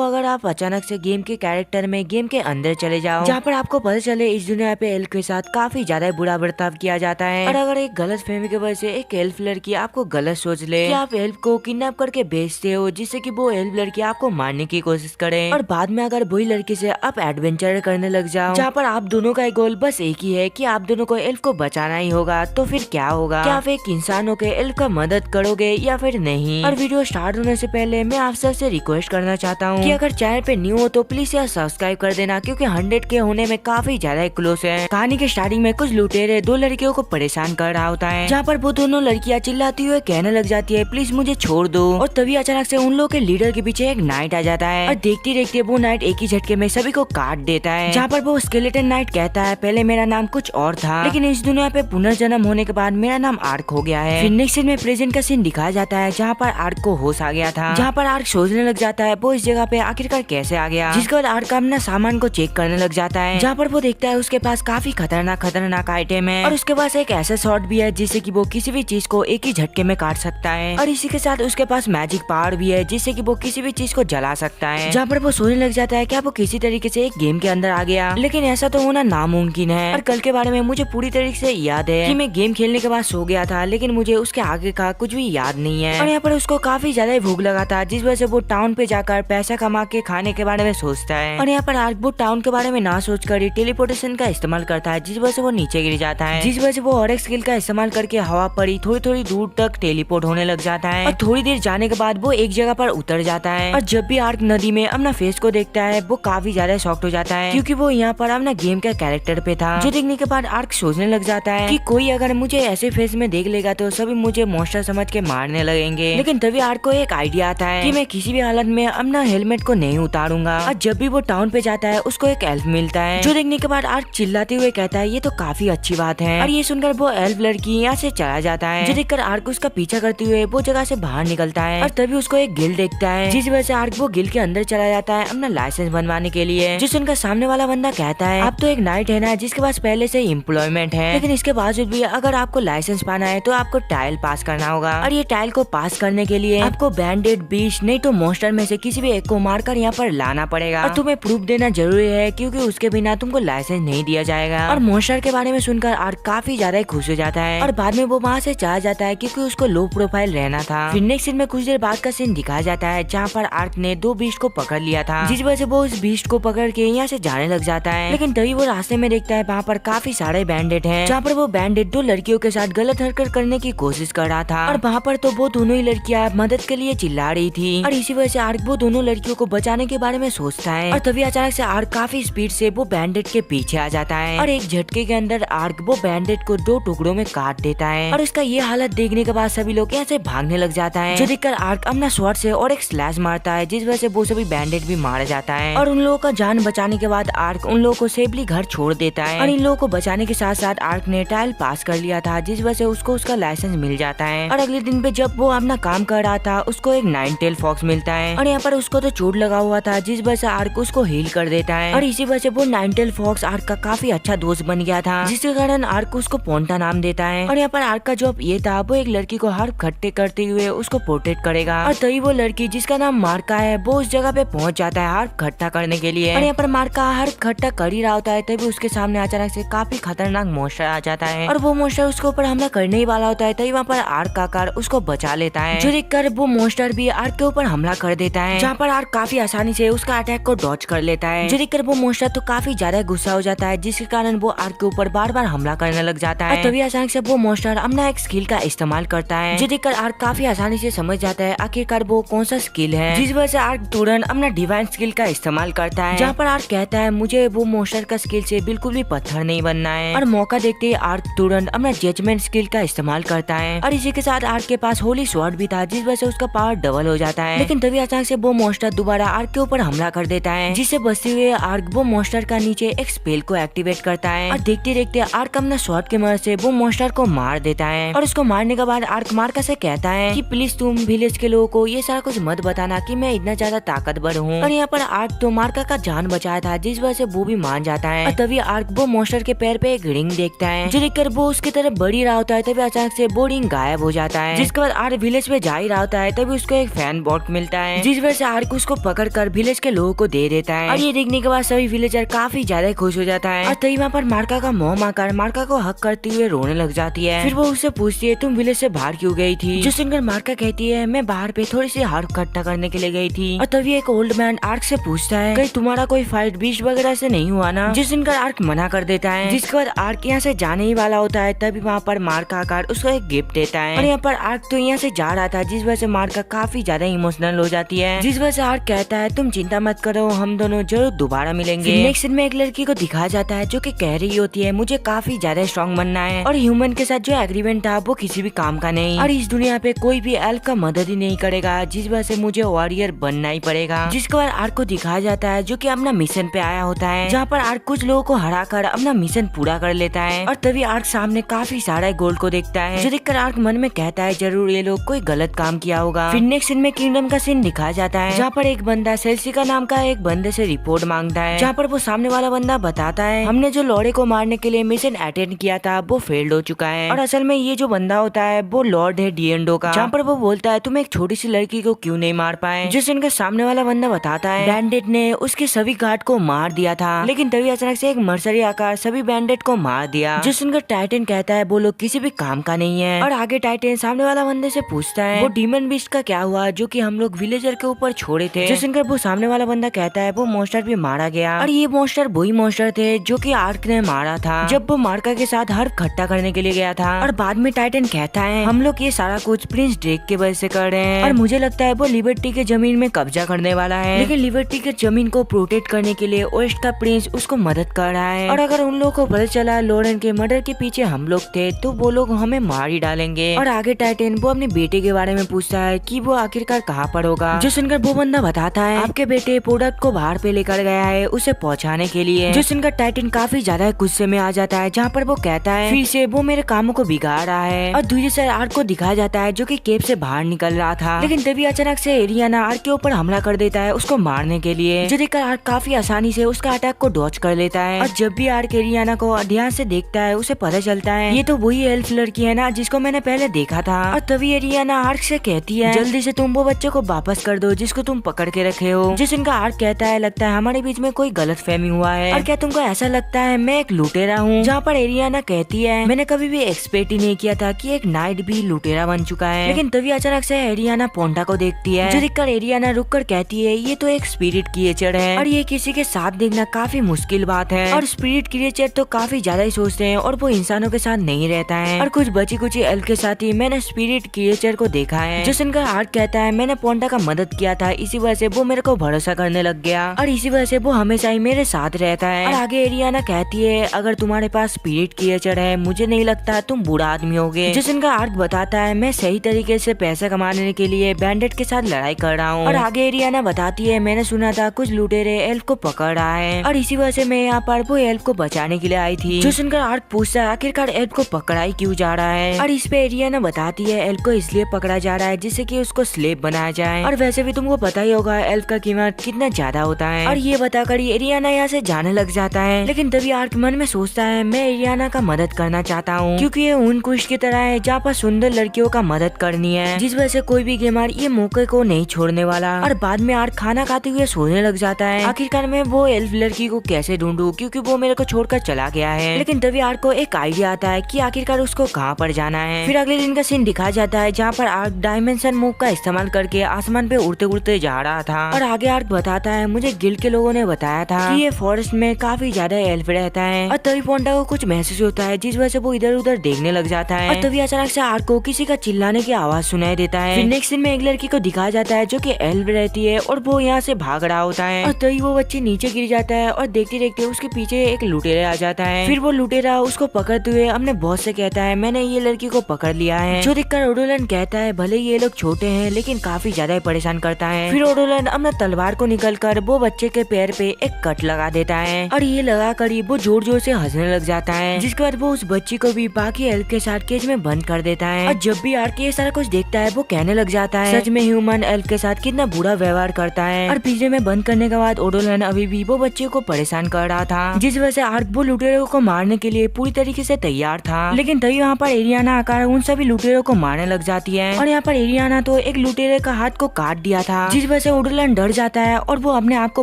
अगर आप अचानक से गेम के कैरेक्टर में गेम के अंदर चले जाओ, जहाँ पर आपको पता चले इस दुनिया पे एल्फ के साथ काफी ज्यादा बुरा बर्ताव किया जाता है, और अगर एक गलत फहमी की वजह से एक एल्फ लड़की आपको गलत सोच ले कि आप एल्फ को किडनैप करके बेचते हो, जिससे कि वो एल्फ लड़की आपको मारने की कोशिश करे, और बाद में अगर वही लड़की से आप एडवेंचर करने लग जाओ, जहाँ पर आप दोनों का गोल बस एक ही है कि आप दोनों को एल्फ को बचाना ही होगा, तो फिर क्या होगा? क्या आप एक इंसान होकर एल्फ का मदद करोगे या फिर नहीं? और वीडियो स्टार्ट होने से पहले मैं आप सबसे रिक्वेस्ट करना चाहता हूँ कि अगर चैनल पे न्यू हो तो प्लीज यार सब्सक्राइब कर देना, क्योंकि 100 के होने में काफी ज्यादा क्लोज है। कहानी के स्टार्टिंग में कुछ लुटेरे दो लड़कियों को परेशान कर रहा होता है, जहाँ पर वो दोनों लड़कियाँ चिल्लाती हुए कहने लग जाती है प्लीज मुझे छोड़ दो, और तभी अचानक से उन लोगों के लीडर के पीछे एक नाइट आ जाता है, और देखते देखते वो नाइट एक ही झटके में सभी को काट देता है। जहाँ पर वो स्केलेटन नाइट कहता है पहले मेरा नाम कुछ और था, लेकिन इस दुनिया पे पुनर्जन्म होने के बाद मेरा नाम आर्क हो गया है। फिर नेक्स्ट सीन में प्रेजेंट का सीन दिखाया जाता है, जहाँ पर आर्क को होश आ गया था, जहाँ पर आर्क सोचने लग जाता है वो इस जगह पे आखिरकार कैसे आ गया। जिसके बाद आर्क अपना सामान को चेक करने लग जाता है, जहाँ पर वो देखता है उसके पास काफी खतरनाक आइटम है, और उसके पास एक ऐसा शॉट भी है जिससे कि वो किसी भी चीज को एक ही झटके में काट सकता है, और इसी के साथ उसके पास मैजिक पावर भी है जिससे कि वो किसी भी चीज को जला सकता है। जहाँ पर वो सोचने लग जाता है क्या वो किसी तरीके से एक गेम के अंदर आ गया, लेकिन ऐसा तो होना नामुमकिन है। और कल के बारे में मुझे पूरी तरीके से याद है कि मैं गेम खेलने के बाद सो गया था, लेकिन मुझे उसके आगे का कुछ भी याद नहीं है। और यहाँ पर उसको काफी ज्यादा भूख लगा था, जिस वजह से वो टाउन पे जाकर पैसा कमा के खाने के बारे में सोचता है, और यहाँ पर आर्क वो टाउन के बारे में ना सोचकर ही टेलीपोर्टेशन का इस्तेमाल करता है, जिस वजह से वो नीचे गिर जाता है, जिस वजह से वो और एक स्किल का इस्तेमाल करके हवा पर ही थोड़ी दूर तक टेलीपोर्ट होने लग जाता है, और थोड़ी देर जाने के बाद वो एक जगह पर उतर जाता है। और जब भी आर्क नदी में अपना फेस को देखता है वो काफी ज्यादा शॉक्ड हो जाता है, क्योंकि वो यहाँ पर अपना गेम का कैरेक्टर पे था, जो देखने के बाद आर्क सोचने लग जाता है कि कोई अगर मुझे ऐसे फेस में देख लेगा तो सभी मुझे मॉन्स्टर समझ के मारने लगेंगे। लेकिन तभी आर्क को एक आइडिया आता है कि मैं किसी भी हालत में अपना हेलमेट को नहीं उतारूंगा। और जब भी वो टाउन पे जाता है उसको एक एल्फ मिलता है, जो देखने के बाद आर्क चिल्लाते हुए कहता है ये तो काफी अच्छी बात है, और ये सुनकर वो एल्फ लड़की यहाँ से चला जाता है, जो देखकर आर्क उसका पीछा करते हुए वो जगह से बाहर निकलता है, और तभी उसको एक गिल देखता है, जिस वजह से आर्क वो गिल के अंदर चला जाता है अपना लाइसेंस बनवाने के लिए। जो सुनकर सामने वाला बंदा कहता है आप तो एक नाइट है ना जिसके पास पहले से एम्प्लॉयमेंट है, लेकिन इसके बावजूद भी अगर आपको लाइसेंस पाना है तो आपको ट्रायल पास करना होगा, और ये ट्रायल को पास करने के लिए आपको बैंडेड बीच नहीं तो मॉन्स्टर में से किसी भी एक को मारकर यहाँ पर लाना पड़ेगा, और तुम्हें प्रूफ देना जरूरी है क्योंकि उसके बिना तुमको लाइसेंस नहीं दिया जाएगा। और मॉन्स्टर के बारे में सुनकर आर्क काफी ज्यादा खुश हो जाता है, और बाद में वो वहाँ से चला जाता है क्योंकि उसको लो प्रोफाइल रहना था। फिर नेक्स्ट सीन में कुछ देर बाद का सीन दिखाया जाता है, जहाँ पर आर्क ने दो बीस्ट को पकड़ लिया था, जिस वजह से वो उस बीस्ट को पकड़ के यहाँ से जाने लग जाता है। लेकिन तभी वो रास्ते में देखता है वहाँ पर काफी सारे बैंडेड हैं, जहाँ पर वो बैंडेड दो लड़कियों के साथ गलत हरकत करने की कोशिश कर रहा था, और वहाँ पर तो वो दोनों ही लड़कियाँ मदद के लिए चिल्ला रही थी, और इसी वजह से आर्क वो दोनों लड़कियों को बचाने के बारे में सोचता है। और तभी अचानक से आर्क काफी स्पीड से वो बैंडेड के पीछे आ जाता है, और एक झटके के अंदर आर्क वो बैंडेड को दो टुकड़ों में काट देता है, और इसका ये हालत देखने के बाद सभी लोग यहाँ से भागने लग जाता है, जो देखकर आर्क अपना स्वॉर्ड से और एक स्लैश मारता है, जिस वजह से वो सभी बैंडेड भी मारा जाता है। और उन लोगों का जान बचाने के बाद आर्क उन लोगों को सेफली घर छोड़ देता है, और इन लोगों को बचाने के साथ साथ आर्क ने ट्रायल पास कर लिया था, जिस वजह से उसको उसका लाइसेंस मिल जाता है। और अगले दिन पे जब वो अपना काम कर रहा था उसको एक 9 टेल फॉक्स मिलता है, और यहाँ पर उसको तो चोट लगा हुआ था, जिस वजह से आर्क उसको हील कर देता है, और इसी वजह से वो 9 टेल फॉक्स आर्क का काफी अच्छा दोस्त बन गया था, जिसके कारण आर्क उसको पोंटा नाम देता है। और यहाँ पर आर्क का जॉब ये था वो एक लड़की को हर खट्टे करते हुए उसको प्रोटेक्ट करेगा, और तभी वो लड़की जिसका नाम मार्का है वो उस जगह पे पहुंच जाता है हर खट्टा करने के लिए। और यहाँ पर मार्का हर खट्टा कर ही रहा होता है, तभी उसके सामने अचानक से काफी खतरनाक मॉन्स्टर आ जाता है, और वो मॉन्स्टर उसके ऊपर हमला करने ही वाला होता है, तभी वहाँ पर आर्क आकर उसको बचा लेता है, जो देखकर वो मॉन्स्टर भी आर्क के ऊपर हमला कर देता है, जहाँ पर आर्क काफी आसानी से उसका अटैक को डॉज कर लेता है, जो देखकर वो मॉन्स्टर तो काफी ज्यादा गुस्सा हो जाता है, जिसके कारण वो आर्क के ऊपर बार बार हमला करने लग जाता है। तभी अचानक से वो मॉन्स्टर अपना एक स्किल का इस्तेमाल करता है, जो देखकर आर्क काफी आसानी से समझ जाता है आखिरकार वो कौन सा स्किल है, जिस वजह से आर्क तुरंत अपना डिवाइन स्किल का इस्तेमाल करता है, जहाँ पर आर्क कहता है मुझे वो मॉन्स्टर का स्किल से बिल्कुल भी पत्थर नहीं बनना है, और मौका देखते ही आर्क तुरंत अपना जजमेंट स्किल का इस्तेमाल करता है, और इसी के साथ आर्क के पास होली स्वॉर्ड भी था, जिस वजह से उसका पावर डबल हो जाता है। लेकिन तभी अचानक से वो मॉन्स्टर दोबारा आर्क के ऊपर हमला कर देता है, जिससे बचते हुए आर्क वो मॉन्स्टर का नीचे एक स्पेल को एक्टिवेट करता है, और देखते देखते आर्क अपना स्वॉर्ड के मदद से वो मॉन्स्टर को मार देता है। और उसको मारने के बाद आर्क मार्का से कहता है कि प्लीज तुम विलेज के लोगों को ये सारा कुछ मत बताना कि मैं इतना ज्यादा ताकतवर हूँ, और यहाँ पर आर्क तो मार्का का जान बचाया था, जिस वजह से वो भी मान जाता है। और तभी आर्क वो मॉन्स्टर के पैर पे एक रिंग देखता है, जो देखकर वो उसकी तरफ बढ़ ही रहा होता है, तभी अचानक से वो रिंग गायब हो जाता है, जिसके बाद आर्क विलेज पे जा ही रहा होता है, तभी उसको एक फैन बॉट मिलता है, जिस वजह से आर्क उसको उसको पकड़कर विलेज के लोगों को दे देता है। और ये देखने के बाद सभी विलेजर काफी ज्यादा खुश हो जाता है। और तभी वहाँ पर मार्का का मॉम आकर मार्का को हक करते हुए रोने लग जाती है। फिर वो उससे पूछती है तुम विलेज से बाहर क्यों गई थी। जो सुनकर मार्का कहती है मैं बाहर पे थोड़ी सी हार इकट्ठा करने के लिए गई थी। और तभी एक ओल्ड मैन आर्क से पूछता है कहीं तुम्हारा कोई फाइट बीच वगैरह से नहीं हुआ ना। जिस सुनकर आर्क मना कर देता है। जिसके बाद आर्क यहाँ से जाने ही वाला होता है तभी वहाँ पर मार्का आकर उसको एक गिफ्ट देता है। और यहाँ पर आर्क तो यहाँ से जा रहा था जिस वजह से मार्का काफी ज्यादा इमोशनल हो जाती है। जिस वजह से आर्क कहता है तुम चिंता मत करो हम दोनों जरूर दोबारा मिलेंगे। नेक्स्ट सीन में एक लड़की को दिखाया जाता है जो कि कह रही होती है मुझे काफी ज्यादा स्ट्रॉन्ग बनना है और ह्यूमन के साथ जो एग्रीमेंट था वो किसी भी काम का नहीं और इस दुनिया पे कोई भी एल्फ का मदद ही नहीं करेगा जिस वजह से मुझे वॉरियर बनना ही पड़ेगा। जिसके बाद आर्क को दिखाया जाता है जो कि अपना मिशन पे आया होता है जहाँ पर आर्क कुछ लोगों को हरा कर अपना मिशन पूरा कर लेता है। और तभी आर्क सामने काफी सारा गोल्ड को देखता है जो देखकर आर्क मन में कहता है जरूर ये लोग कोई गलत काम किया होगा। फिर नेक्स्ट सीन में किंगडम का सीन दिखाया जाता है जहाँ पर एक बंदा सेल्सिका नाम का एक बंदे से रिपोर्ट मांगता है जहाँ पर वो सामने वाला बंदा बताता है हमने जो लॉर्ड को मारने के लिए मिशन अटेंड किया था वो फेल्ड हो चुका है। और असल में ये जो बंदा होता है वो लॉर्ड है डिएंडो का जहाँ पर वो बोलता है तुम एक छोटी सी लड़की को क्यों नहीं मार पाए। जिस उनके सामने वाला बंदा बताता है बैंडेड ने उसके सभी गार्ड को मार दिया था लेकिन तभी अचानक से एक मर्सरी आकर सभी बैंडेड को मार दिया। जिस उनका टाइटन कहता है वो लोग किसी भी काम का नहीं है। और आगे टाइटन सामने वाला बंदे से पूछता है वो डीमन बीस्ट का क्या हुआ जो कि हम लोग विलेजर के ऊपर छोड़े थे। जिस उनका वो सामने वाला बंदा कहता है वो मॉन्स्टर भी मारा गया और ये मॉन्स्टर वही मॉन्स्टर थे जो कि आर्क ने मारा था जब वो मार्का के साथ हर इकट्ठा करने के लिए गया था। और बाद में टाइटन कहता है हम लोग ये सारा कुछ प्रिंस ड्रेक के वजह से कर रहे हैं और मुझे लगता है वो लिबर्टी के जमीन में कब्जा करने वाला है लेकिन लिबर्टी के जमीन को प्रोटेक्ट करने के लिए ओएस्ट का प्रिंस उसको मदद कर रहा है। और अगर उन लोगों को पता चला लॉरेन के मर्डर के पीछे हम लोग थे तो वो लोग हमें मार ही डालेंगे। और आगे टाइटन वो अपने बेटे के बारे में पूछता है कि वो आखिरकार कहाँ पर होगा। जो सुनकर वो बंदा बताता है आपके बेटे प्रोडक्ट को बाहर पे लेकर गया है उसे पहुँचाने के लिए। जो सुनकर टाइटन काफी ज्यादा गुस्से में आ जाता है जहाँ पर वो कहता है फिर से वो मेरे कामों को बिगाड़ रहा है। और दूसरी साइड आर्क को दिखाया जाता है जो कि केव से बाहर निकल रहा था लेकिन तभी अचानक से एरियाना आर्क के ऊपर हमला कर देता है उसको मारने के लिए जो देखकर आर्क काफी आसानी से उसका अटैक को डॉच कर लेता है। और जब भी आर्क एरियाना को ध्यान से देखता है उसे पता चलता है ये तो वही एल्फ लड़की है ना जिसको मैंने पहले देखा था। और तभी एरियाना आर्क से कहती है जल्दी से तुम वो बच्चे को वापस कर दो जिसको तुम पकड़ के रखे हो। जिस इनका आर्क कहता है लगता है हमारे बीच में कोई गलतफहमी हुआ है और क्या तुमको ऐसा लगता है मैं एक लुटेरा हूँ। जहाँ पर एरियाना कहती है मैंने कभी भी एक्सपेक्ट ही नहीं किया था कि एक नाइट भी लुटेरा बन चुका है। लेकिन तभी अचानक से एरियाना पोंटा को देखती है जो देखकर एरियाना रुक कर कहती है ये तो एक स्पिरिट क्रिएचर है और ये किसी के साथ देखना काफी मुश्किल बात है और स्पिरिट क्रिएचर तो काफी ज्यादा ही सोचते हैं और वो इंसानों के साथ नहीं रहता है और कुछ बची कुची एल्फ के साथ ही मैंने स्पिरिट क्रिएचर को देखा है। जो सुनकर आर्क कहता है मैंने पोंटा का मदद किया था इसी वजह से वो मेरे को भरोसा करने लग गया और इसी वजह से वो हमेशा ही मेरे साथ रहता है। और आगे एरियाना कहती है अगर तुम्हारे पास स्पिरिट क्रिएचर है मुझे नहीं लगता तुम बुरा आदमी होगे। जो सुनकर आर्क बताता है मैं सही तरीके से पैसा कमाने के लिए बैंडेड के साथ लड़ाई कर रहा हूँ। और आगे एरियाना बताती है मैंने सुना था कुछ लुटेरे एल्फ को पकड़ रहा है और इसी वजह से मैं यहाँ पर वो एल्फ को बचाने के लिए आई थी। जो सुनकर आर्क पूछता है आखिरकार एल्फ को पकड़ाई क्यों जा रहा है और इस पे एरियाना बताती है एल्फ को इसलिए पकड़ा जा रहा है जिससे कि उसको स्लेव बनाया जाए और वैसे भी तुमको पता ही होगा एल्फ का कीमत कितना ज्यादा होता है। और ये बताकर एरियाना यहाँ से जाने लग जाता है लेकिन तभी आर्क मन में सोचता है मैं एरियाना का मदद करना चाहता हूँ क्योंकि ये उन कुश की तरह है जहाँ पर सुंदर लड़कियों का मदद करनी है जिस वजह से कोई भी गेमर ये मौके को नहीं छोड़ने वाला। और बाद में आर्क खाना खाते हुए सोने लग जाता है आखिरकार मैं वो एल्फ लड़की को कैसे ढूंढूं क्योंकि वो मेरे को छोड़कर चला गया है। लेकिन तभी आर्क को एक आइडिया आता है कि आखिरकार उसको कहाँ पर जाना है। फिर अगले दिन का सीन दिखाया जाता है जहाँ पर आर्क डायमेंशन मूव का इस्तेमाल करके आसमान पे उड़ते उड़ते जा रहा था। और आगे आर्क बताता है मुझे गिल्ड के लोगों ने बताया था कि ये फॉरेस्ट में काफी ज्यादा एल्फ रहता है। और तभी पोंटा को कुछ महसूस होता है जिस वजह से वो इधर उधर देखने लग जाता है। और तभी अचानक से आर्क को किसी का चिल्लाने की आवाज सुनाई देता है। फिर नेक्स्ट सीन में एक लड़की को दिखाया जाता है जो कि एल्फ रहती है और वो यहाँ से भाग रहा होता है। और तभी वो बच्ची नीचे गिर जाता है और देखते देखते उसके पीछे एक लुटेरा आ जाता है। फिर वो लुटेरा उसको पकड़ते हुए अपने बॉस से कहता है मैंने ये लड़की को पकड़ लिया है। जो देखकर ओडोलन कहता है भले ये लोग छोटे हैं लेकिन काफी ज्यादा परेशान करता है। फिर ओडोलन अपना तलवार को निकल कर वो बच्चे के पैर पे एक कट लगा देता है और ये लगा कर वो जोर जोर से हंसने लग जाता है जिसके बाद वो उस बच्ची को भी बाकी एल्फ के साथ केज में बंद कर देता है। और जब भी आर्क ये सारा कुछ देखता है वो कहने लग जाता है सच में ह्यूमन एल्फ के साथ कितना बुरा व्यवहार करता है। और पिंजरे में बंद करने के बाद ओडोलन अभी भी वो बच्चे को परेशान कर रहा था जिस वजह से आर्क वो लुटेरों को मारने के लिए पूरी तरीके से तैयार था। लेकिन तभी वहाँ पर एरियाना आकर उन सभी लुटेरों को मारने लग जाती है और यहाँ पर एरियाना तो एक लुटेरे का हाथ को काट दिया था जिस वजह से ओडोलान डर जाता है और वो अपने आप को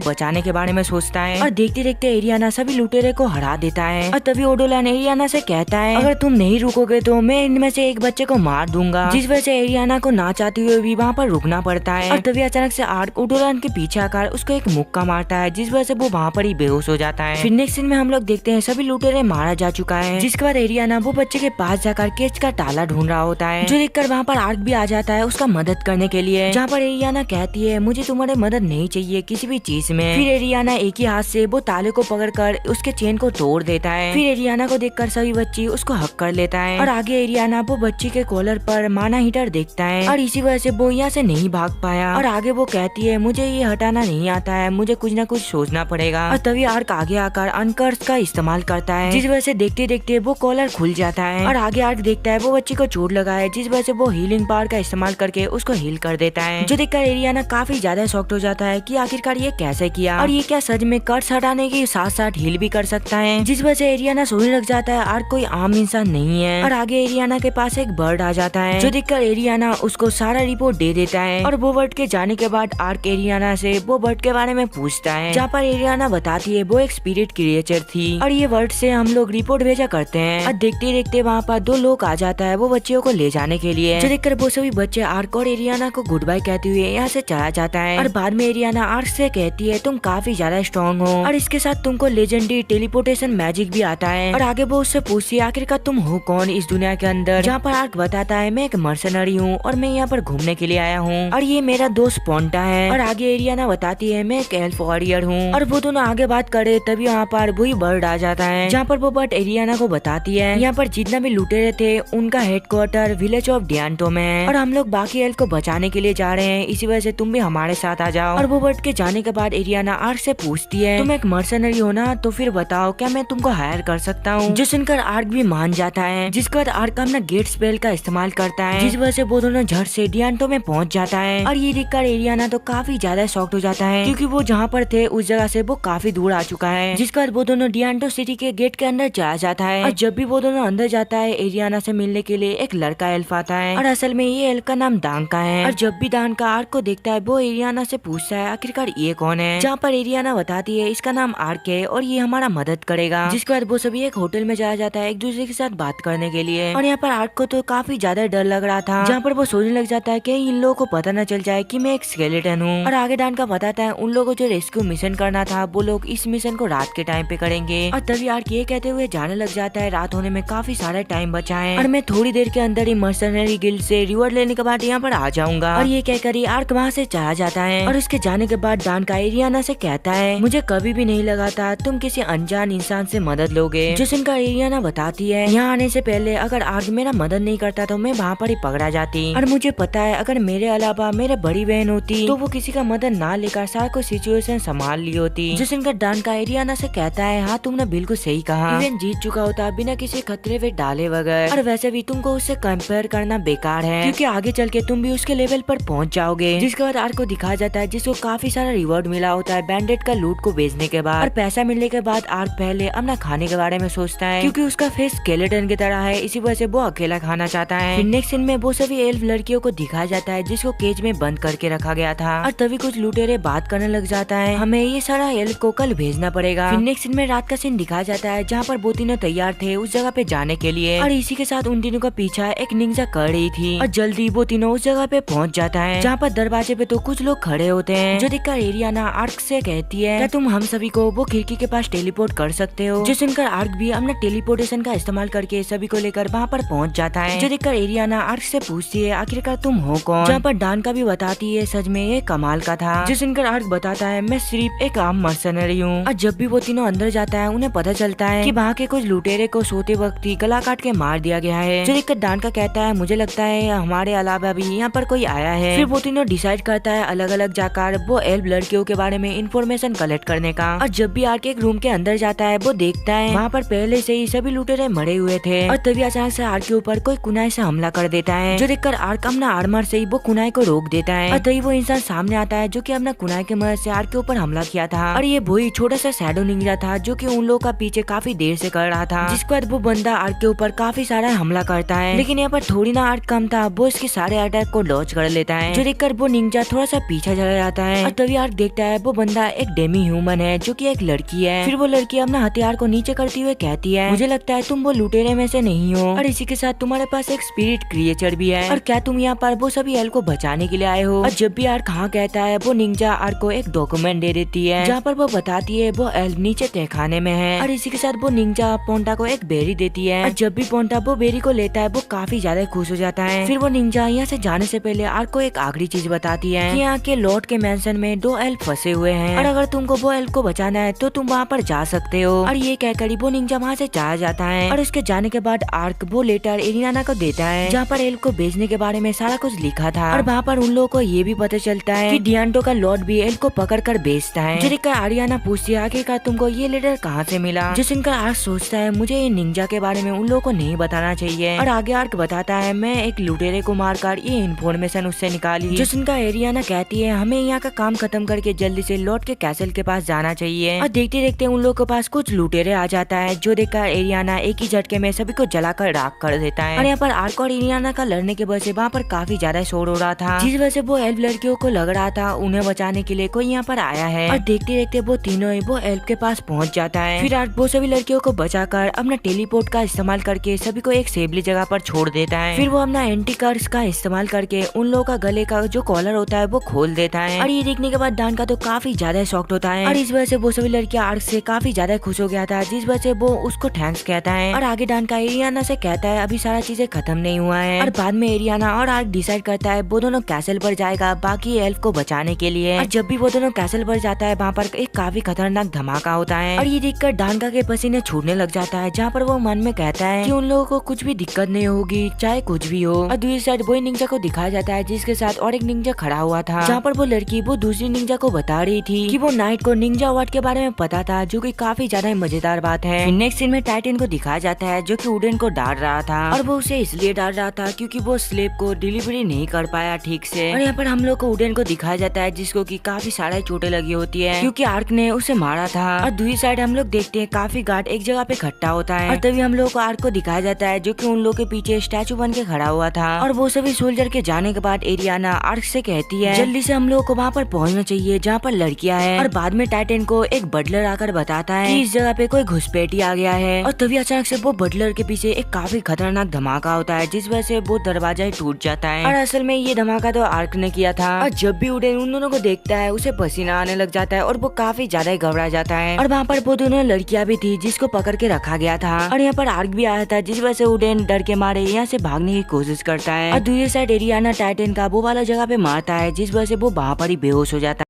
बचाने के बारे में सोचता है और देखते देखते एरियाना सभी लुटेरे को हरा देता है। और तभी ओडोलान एरियाना से कहता है अगर तुम नहीं रुकोगे तो मैं इनमें से एक बच्चे को मार दूंगा, जिस वजह से एरियाना को ना चाहते हुए भी वहाँ पर रुकना पड़ता है। और तभी अचानक से आर्क ओडोलान के पीछे आकर उसको एक मुक्का मारता है, जिस वजह से वो वहाँ पर ही बेहोश हो जाता है। फिर नेक्स्ट सीन में हम लोग देखते हैं सभी लुटेरे मारा जा चुका है, जिसके बाद एरियाना वो बच्चे के पास जाकर केज का ताला ढूंढ रहा होता है, जो देखकर वहाँ पर आर्क भी आ जाता है उसका मदद करने के लिए, जहाँ पर एरियाना कहती है मुझे तुम्हारी मदद नहीं चाहिए किसी भी चीज में। फिर एरियाना एक ही हाथ से वो ताले को पकड़कर उसके चेन को तोड़ देता है। फिर एरियाना को देखकर सभी बच्चे उसको हक कर लेता है और आगे एरियाना वो बच्ची के कॉलर पर माना हीटर देखता है और इसी वजह से वो यहाँ से नहीं भाग पाया। और आगे वो कहती है मुझे ये हटाना नहीं आता है, मुझे कुछ न कुछ सोचना पड़ेगा। और तभी आर्क आगे आकर अनकर्स का इस्तेमाल करता है, जिस वजह से देखते देखते वो कॉलर खुल जाता है। और आगे आर्क देखता है वो बच्ची को चोट लगा है, जिस वजह से वो हीलिंग पावर का इस्तेमाल करके उसको हील कर देता है, जो देखकर एरियाना काफी ज्यादा शॉक्ड हो जाता है कि आखिरकार ये कैसे किया और ये क्या सच में कर्स हटाने के साथ साथ हील भी कर सकता है, जिस वजह से एरियाना सोचने लग जाता है आर्क कोई आम इंसान नहीं है। और आगे एरियाना के पास एक बर्ड आ जाता है, जो देखकर एरियाना उसको सारा रिपोर्ट दे देता है। और वो बर्ड के जाने के बाद आर्क एरियाना से वो बर्ड के बारे में पूछता है, जहाँ पर एरियाना बताती है वो एक स्पिरिट क्रिएचर थी और ये वर्ड से हम लोग रिपोर्ट भेजा करते हैं। और देखते देखते वहाँ पर दो लोग आ जाता है वो बच्चियों को ले जाने के लिए, जो देखकर वो सभी बच्चे आर्क और एरियाना को गुड बाय कहते हुए यहाँ से चला जाता है। और बाद में एरियाना आर्क से कहती है तुम काफी ज्यादा स्ट्रॉन्ग हो और इसके साथ तुमको लेजेंडरी टेलीपोर्टेशन मैजिक भी आता है। और आगे वो उससे पूछती है आखिरकार तुम हो कौन इस दुनिया के अंदर, जहाँ पर आर्क बताता है मैं एक मर्सनरी हूँ और मैं यहाँ पर घूमने के लिए आया हूँ और ये मेरा दोस्त पोंटा है। और आगे एरियाना बताती है मैं एक एल्फ वॉरियर हूँ। और वो दोनों आगे बात करे तभी वहाँ पर वही बर्ड आ जाता है, जहाँ पर वो बर्ड एरियाना को बताती है यहाँ पर जितना भी लुटेरे थे उनका हेडक्वार्टर विलेज ऑफ डियांटो में है और हम लोग बाकी एल्फ को बचाने के लिए जा रहे हैं, इसी वजह से तुम भी हमारे साथ आ जाओ। और वो बर्ड के जाने के बाद एरियाना आर्क से पूछती है तुम एक मर्सनरी हो ना, तो फिर बताओ क्या मैं तुमको हायर कर सकता हूँ, जो सुनकर आर्क भी मान जाता है, जिसके बाद आर्क अपना गेट स्पेल का इस्तेमाल करता है, जिस वजह से वो दोनों झट से डियांटो में पहुंच जाता है। और ये देखकर एरियाना तो काफी ज्यादा शॉक्ड हो जाता है, क्योंकि वो जहाँ पर थे उस जगह से वो काफी दूर आ चुका है, जिसके बाद वो दोनों डियांटो सिटी के गेट के अंदर चला जाता है। और जब भी वो दोनों अंदर जाता है एरियाना से मिलने के लिए एक लड़का एल्फ आता है और असल में ये एल्फ का नाम दांका है। और जब भी दांका आर्क को देखता है वो एरियाना से पूछता है आखिरकार ये कौन है, जहाँ पर एरियाना बताती है इसका नाम आर्क है और ये हमारा मदद करेगा। जिसके बाद वो सभी एक होटल में चला जाता है एक दूसरे के साथ बात करने के लिए। और यहाँ पर आर्क को तो काफी ज्यादा डर लग रहा था, जहाँ पर वो सोचने लग जाता है कि इन लोगों को पता न चल जाए कि मैं एक स्केलेटन हूँ। और आगे दांका बताता है उन लोगों को जो रेस्क्यू मिशन करना था वो लोग इस मिशन को रात के टाइम पे करेंगे। और तभी आर्क ये कहते हुए जाने लग जाता है रात होने में काफी सारा टाइम बचा है और मैं थोड़ी देर के अंदर ही मर्सनरी गिल्ड से रिवॉर्ड लेने के बाद यहाँ पर आ जाऊंगा। और ये कहकर ही आर्क वहाँ से चला जाता है। और उसके जाने के बाद दांका एरियाना से कहता है मुझे कभी भी नहीं लगा था तुम किसी अनजान इंसान से मदद लोगे, जो सुनकर एरियाना बताती है यहाँ आने से पहले अगर आर्क मेरा मदद नहीं करता तो मैं वहाँ पर ही पकड़ा जाती और मुझे पता है अगर मेरे अलावा मेरे बड़ी बहन होती तो वो किसी का मदद ना लेकर सारा कोई सिचुएशन संभाल ली होती। जो सुनकर दांका एरियाना से कहता है हाँ तुमने बिल्कुल सही कहा, इवेंट जीत चुका होता बिना किसी खतरे में डाले बगैर, और वैसे भी तुमको उससे कंपेयर करना बेकार है क्योंकि आगे चल के तुम भी उसके लेवल पर पहुंच जाओगे। जिसके बाद आर्क को दिखाया जाता है जिसको काफी सारा रिवॉर्ड मिला होता है बैंडेड का लूट को बेचने के बाद। और पैसा मिलने के बाद आर्क पहले अपना खाने के बारे में सोचता है क्योंकि उसका फेस स्केलेटन की तरह है, इसी वजह से वो अकेला खाना चाहता है। फिर नेक्स्ट सीन में वो सभी एल्फ लड़कियों को दिखाया जाता है जिसको केज में बंद करके रखा गया था। और तभी कुछ लुटेरे बात करने लग जाता है हमें ये सारा एल्फ को कल भेजना पड़ेगा। फिर नेक्स्ट सीन में रात का सीन दिखाया जाता है जहाँ पर वो तीनों तैयार थे उस जगह पे जाने के लिए और इसी के साथ उन तीनों का पीछा एक निंजा कर रही थी और जल्दी वो तीनों उस जगह पे पहुंच जाता है जहाँ पर दरवाजे पे तो कुछ लोग खड़े होते हैं, जो देखकर एरियाना आर्क से कहती है क्या तुम हम सभी को वो खिड़की के पास टेलीपोर्ट कर सकते हो, जो सुनकर आर्क भी अपना टेलीपोर्टेशन का इस्तेमाल करके सभी को लेकर वहाँ पर पहुँच जाता है। जो देखकर एरियाना आर्क से पूछती है आखिरकार तुम हो कौन, जहाँ पर दांका भी बताती है सच में ये कमाल का था। जो सुनकर आर्क बताता है मैं सिर्फ एक आम मर्सनरी हूँ। और जब भी वो तीनों अंदर जाता है उन्हें पता चलता है कि वहाँ के कुछ लुटेरे को सोते वक्त ही गला काट के मार दिया गया है। जो देखकर दांका कहता है मुझे लगता है हमारे अलावा भी यहाँ पर कोई आया है। फिर वो तीनों डिसाइड करता है अलग अलग जाकर वो एल्फ लड़कियों के बारे में इंफॉर्मेशन कलेक्ट करने का। और जब भी आर्क एक रूम के अंदर जाता है वो देखता है वहाँ पर पहले से ही सभी लुटेरे मरे हुए थे। और तभी अचानक से आर्क के ऊपर कोई कुनाई से हमला कर देता है, जो देखकर आर्क अपना आर्मर से ही वो कुनाई को रोक देता है। और तभी वो इंसान सामने आता है जो कि अपना कुनाई के मदद से आर्क के ऊपर हमला किया था। और ये वही छोटा सा शैडो निंजा था जो कि उन लोगों का पीछे काफी देर से कर रहा था। जिसके बाद वो बंदा आर्क के ऊपर काफी सारा हमला करता है, लेकिन यहाँ पर थोड़ी ना आर्क कम था, वो इसके सारे अटैक को लॉन्च कर लेता है। जो देखकर वो निंजा थोड़ा सा पीछा चला जाता है और तभी आर्क देखता है वो बंदा एक डेमी ह्यूमन है जो कि एक लड़की है। फिर वो लड़की अपना हथियार को नीचे करती हुए कहती है, मुझे लगता है तुम वो लुटेरे में से नहीं हो और इसी के साथ तुम्हारे पास एक स्पिरिट क्रिएचर भी है और क्या तुम यहाँ पर वो सभी एल को बचाने के लिए आए हो। और जब भी आर्क हाँ कहता है वो निंजा आर्क को एक डॉक्यूमेंट दे देती है जहाँ पर वो बताती है वो एल नीचे तहखाने में है और इसी के साथ वो निंजा पोंटा को एक बेरी देती है और जब भी पोंटा वो बेरी को लेता है वो काफी ज्यादा खुश हो जाता है। फिर वो निंजा यहाँ से जाने से पहले आर्क को एक आखिरी चीज बताती है कि यहाँ के लॉर्ड के मेंशन में 2 एल्फ फंसे हुए हैं और अगर तुमको वो एल्फ को बचाना है तो तुम वहाँ पर जा सकते हो। और ये कहकर वो निंजा वहाँ से चला जाता है और उसके जाने के बाद आर्क वो लेटर एरियाना को देता है जहाँ पर एल्फ को भेजने के बारे में सारा कुछ लिखा था और वहाँ पर उन लोगों को ये भी पता चलता है कि डियांटो का लॉर्ड भी एल्फ को पकड़ कर बेचता है। जो देखकर आरियाना पूछती है आखिरकार तुमको ये लेटर कहाँ से मिला। जो सुनकर आर्क सोचता है मुझे ये निंजा के बारे में उन लोगों को नहीं बताना चाहिए और आगे आर्क बताता है मैं एक लुटेरे को मारकर ये इन्फॉर्मेशन उससे निकाली। जो सुनकर एरियाना कहती है हमें यहाँ का काम खत्म करके जल्दी से लॉर्ड के कैसल के पास जाना चाहिए और देखते देखते उन लोगों के पास कुछ लुटेरे आ जाता है जो देखकर एरियाना एक ही झटके में सभी को जलाकर राख कर देता है। और यहाँ पर आर्क और एरियाना का लड़ने की वजह से वहाँ पर काफी ज्यादा शोर हो रहा था जिस वजह से वो एल्फ लड़कियों को लग रहा था उन्हें बचाने के लिए कोई यहाँ पर आया है और देखते देखते वो तीनों ही वो एल्फ के पास पहुँच जाता है। फिर आर्क वो सभी लड़कियों को बचाकर अपना टेलीपोर्ट का इस्तेमाल करके सभी को एक सेफली जगह पर छोड़ देता है। फिर वो अपना एंटी कर्स का इस्तेमाल करके उन लोगों का गले का जो कॉलर होता है वो खोल देता है और ये देखने के बाद डान का तो काफी ज्यादा शॉक्ड होता है और इस वजह से वो सभी लड़कियां आर्क से काफी ज्यादा खुश हो गया था जिस वजह से वो उसको थैंक्स कहता है। और आगे डान का एरियाना से कहता है अभी सारा चीजें खत्म नहीं हुआ है और बाद में एरियाना और आर्क डिसाइड करता है वो दोनों कैसल पर जाएगा बाकी एल्फ को बचाने के लिए। और जब भी वो दोनों कैसल पर जाता है वहाँ पर एक काफी खतरनाक धमाका होता है और ये देखकर डानका के पसीने छूटने लग जाता है जहाँ पर वो मन में कहता है कि उन लोगों को कुछ भी दिक्कत नहीं होगी चाहे कुछ भी हो। और दूसरी साइड वो निंजा को दिखाया जाता है जिसके साथ और एक निंजा खड़ा हुआ था जहाँ पर वो लड़की वो दूसरी निंजा को बता रही थी कि वो नाइट को निंजा अवार्ड के बारे में पता था जो कि काफी ज्यादा मजेदार बात है। नेक्स्ट सीन में टाइटन को दिखाया जाता है जो कि उडेन को डांट रहा था और वो उसे इसलिए डांट रहा था क्योंकि वो स्लेब को डिलीवरी नहीं कर पाया ठीक से। और यहाँ पर हम लोग को उडेन को दिखाया जाता है जिसको कि काफी सारी चोटें लगी होती है क्योंकि आर्क ने उसे मारा था। और दूसरी साइड हम लोग देखते हैं काफी गार्ड एक जगह पे इकट्ठा होता है और तभी हम लोग को आर्क को दिखाया जाता है जो कि उन लोग के पीछे स्टैचू बन के खड़ा हुआ था। और वो सभी सोल्जर के जाने के बाद एरियाना आर्क से कहती है जल्दी से हम लोग को वहाँ पर पहुँचना चाहिए जहाँ पर लड़कियां हैं। और बाद में टाइटन को एक बटलर आकर बताता है कि इस जगह पे कोई घुसपैठी आ गया है और तभी अचानक से वो बटलर के पीछे एक काफी खतरनाक धमाका होता है जिस वजह से वो दरवाजा ही टूट जाता है। और असल में ये धमाका तो आर्क ने किया था। और जब भी उडेन उन दोनों को देखता है उसे पसीना आने लग जाता है और वो काफी ज्यादा घबरा जाता है। और वहाँ पर वो दोनों लड़कियां भी थी जिसको पकड़ के रखा गया था और यहाँ पर आर्क भी आया था जिस वजह से उडेन डर के मारे यहाँ से भागने की कोशिश करता है। और दूसरी साइड एरियाना टाइटन का वो वाला जगह पे मारता है जिस वजह से वो वहाँ पर ही बेहोश हो जाता है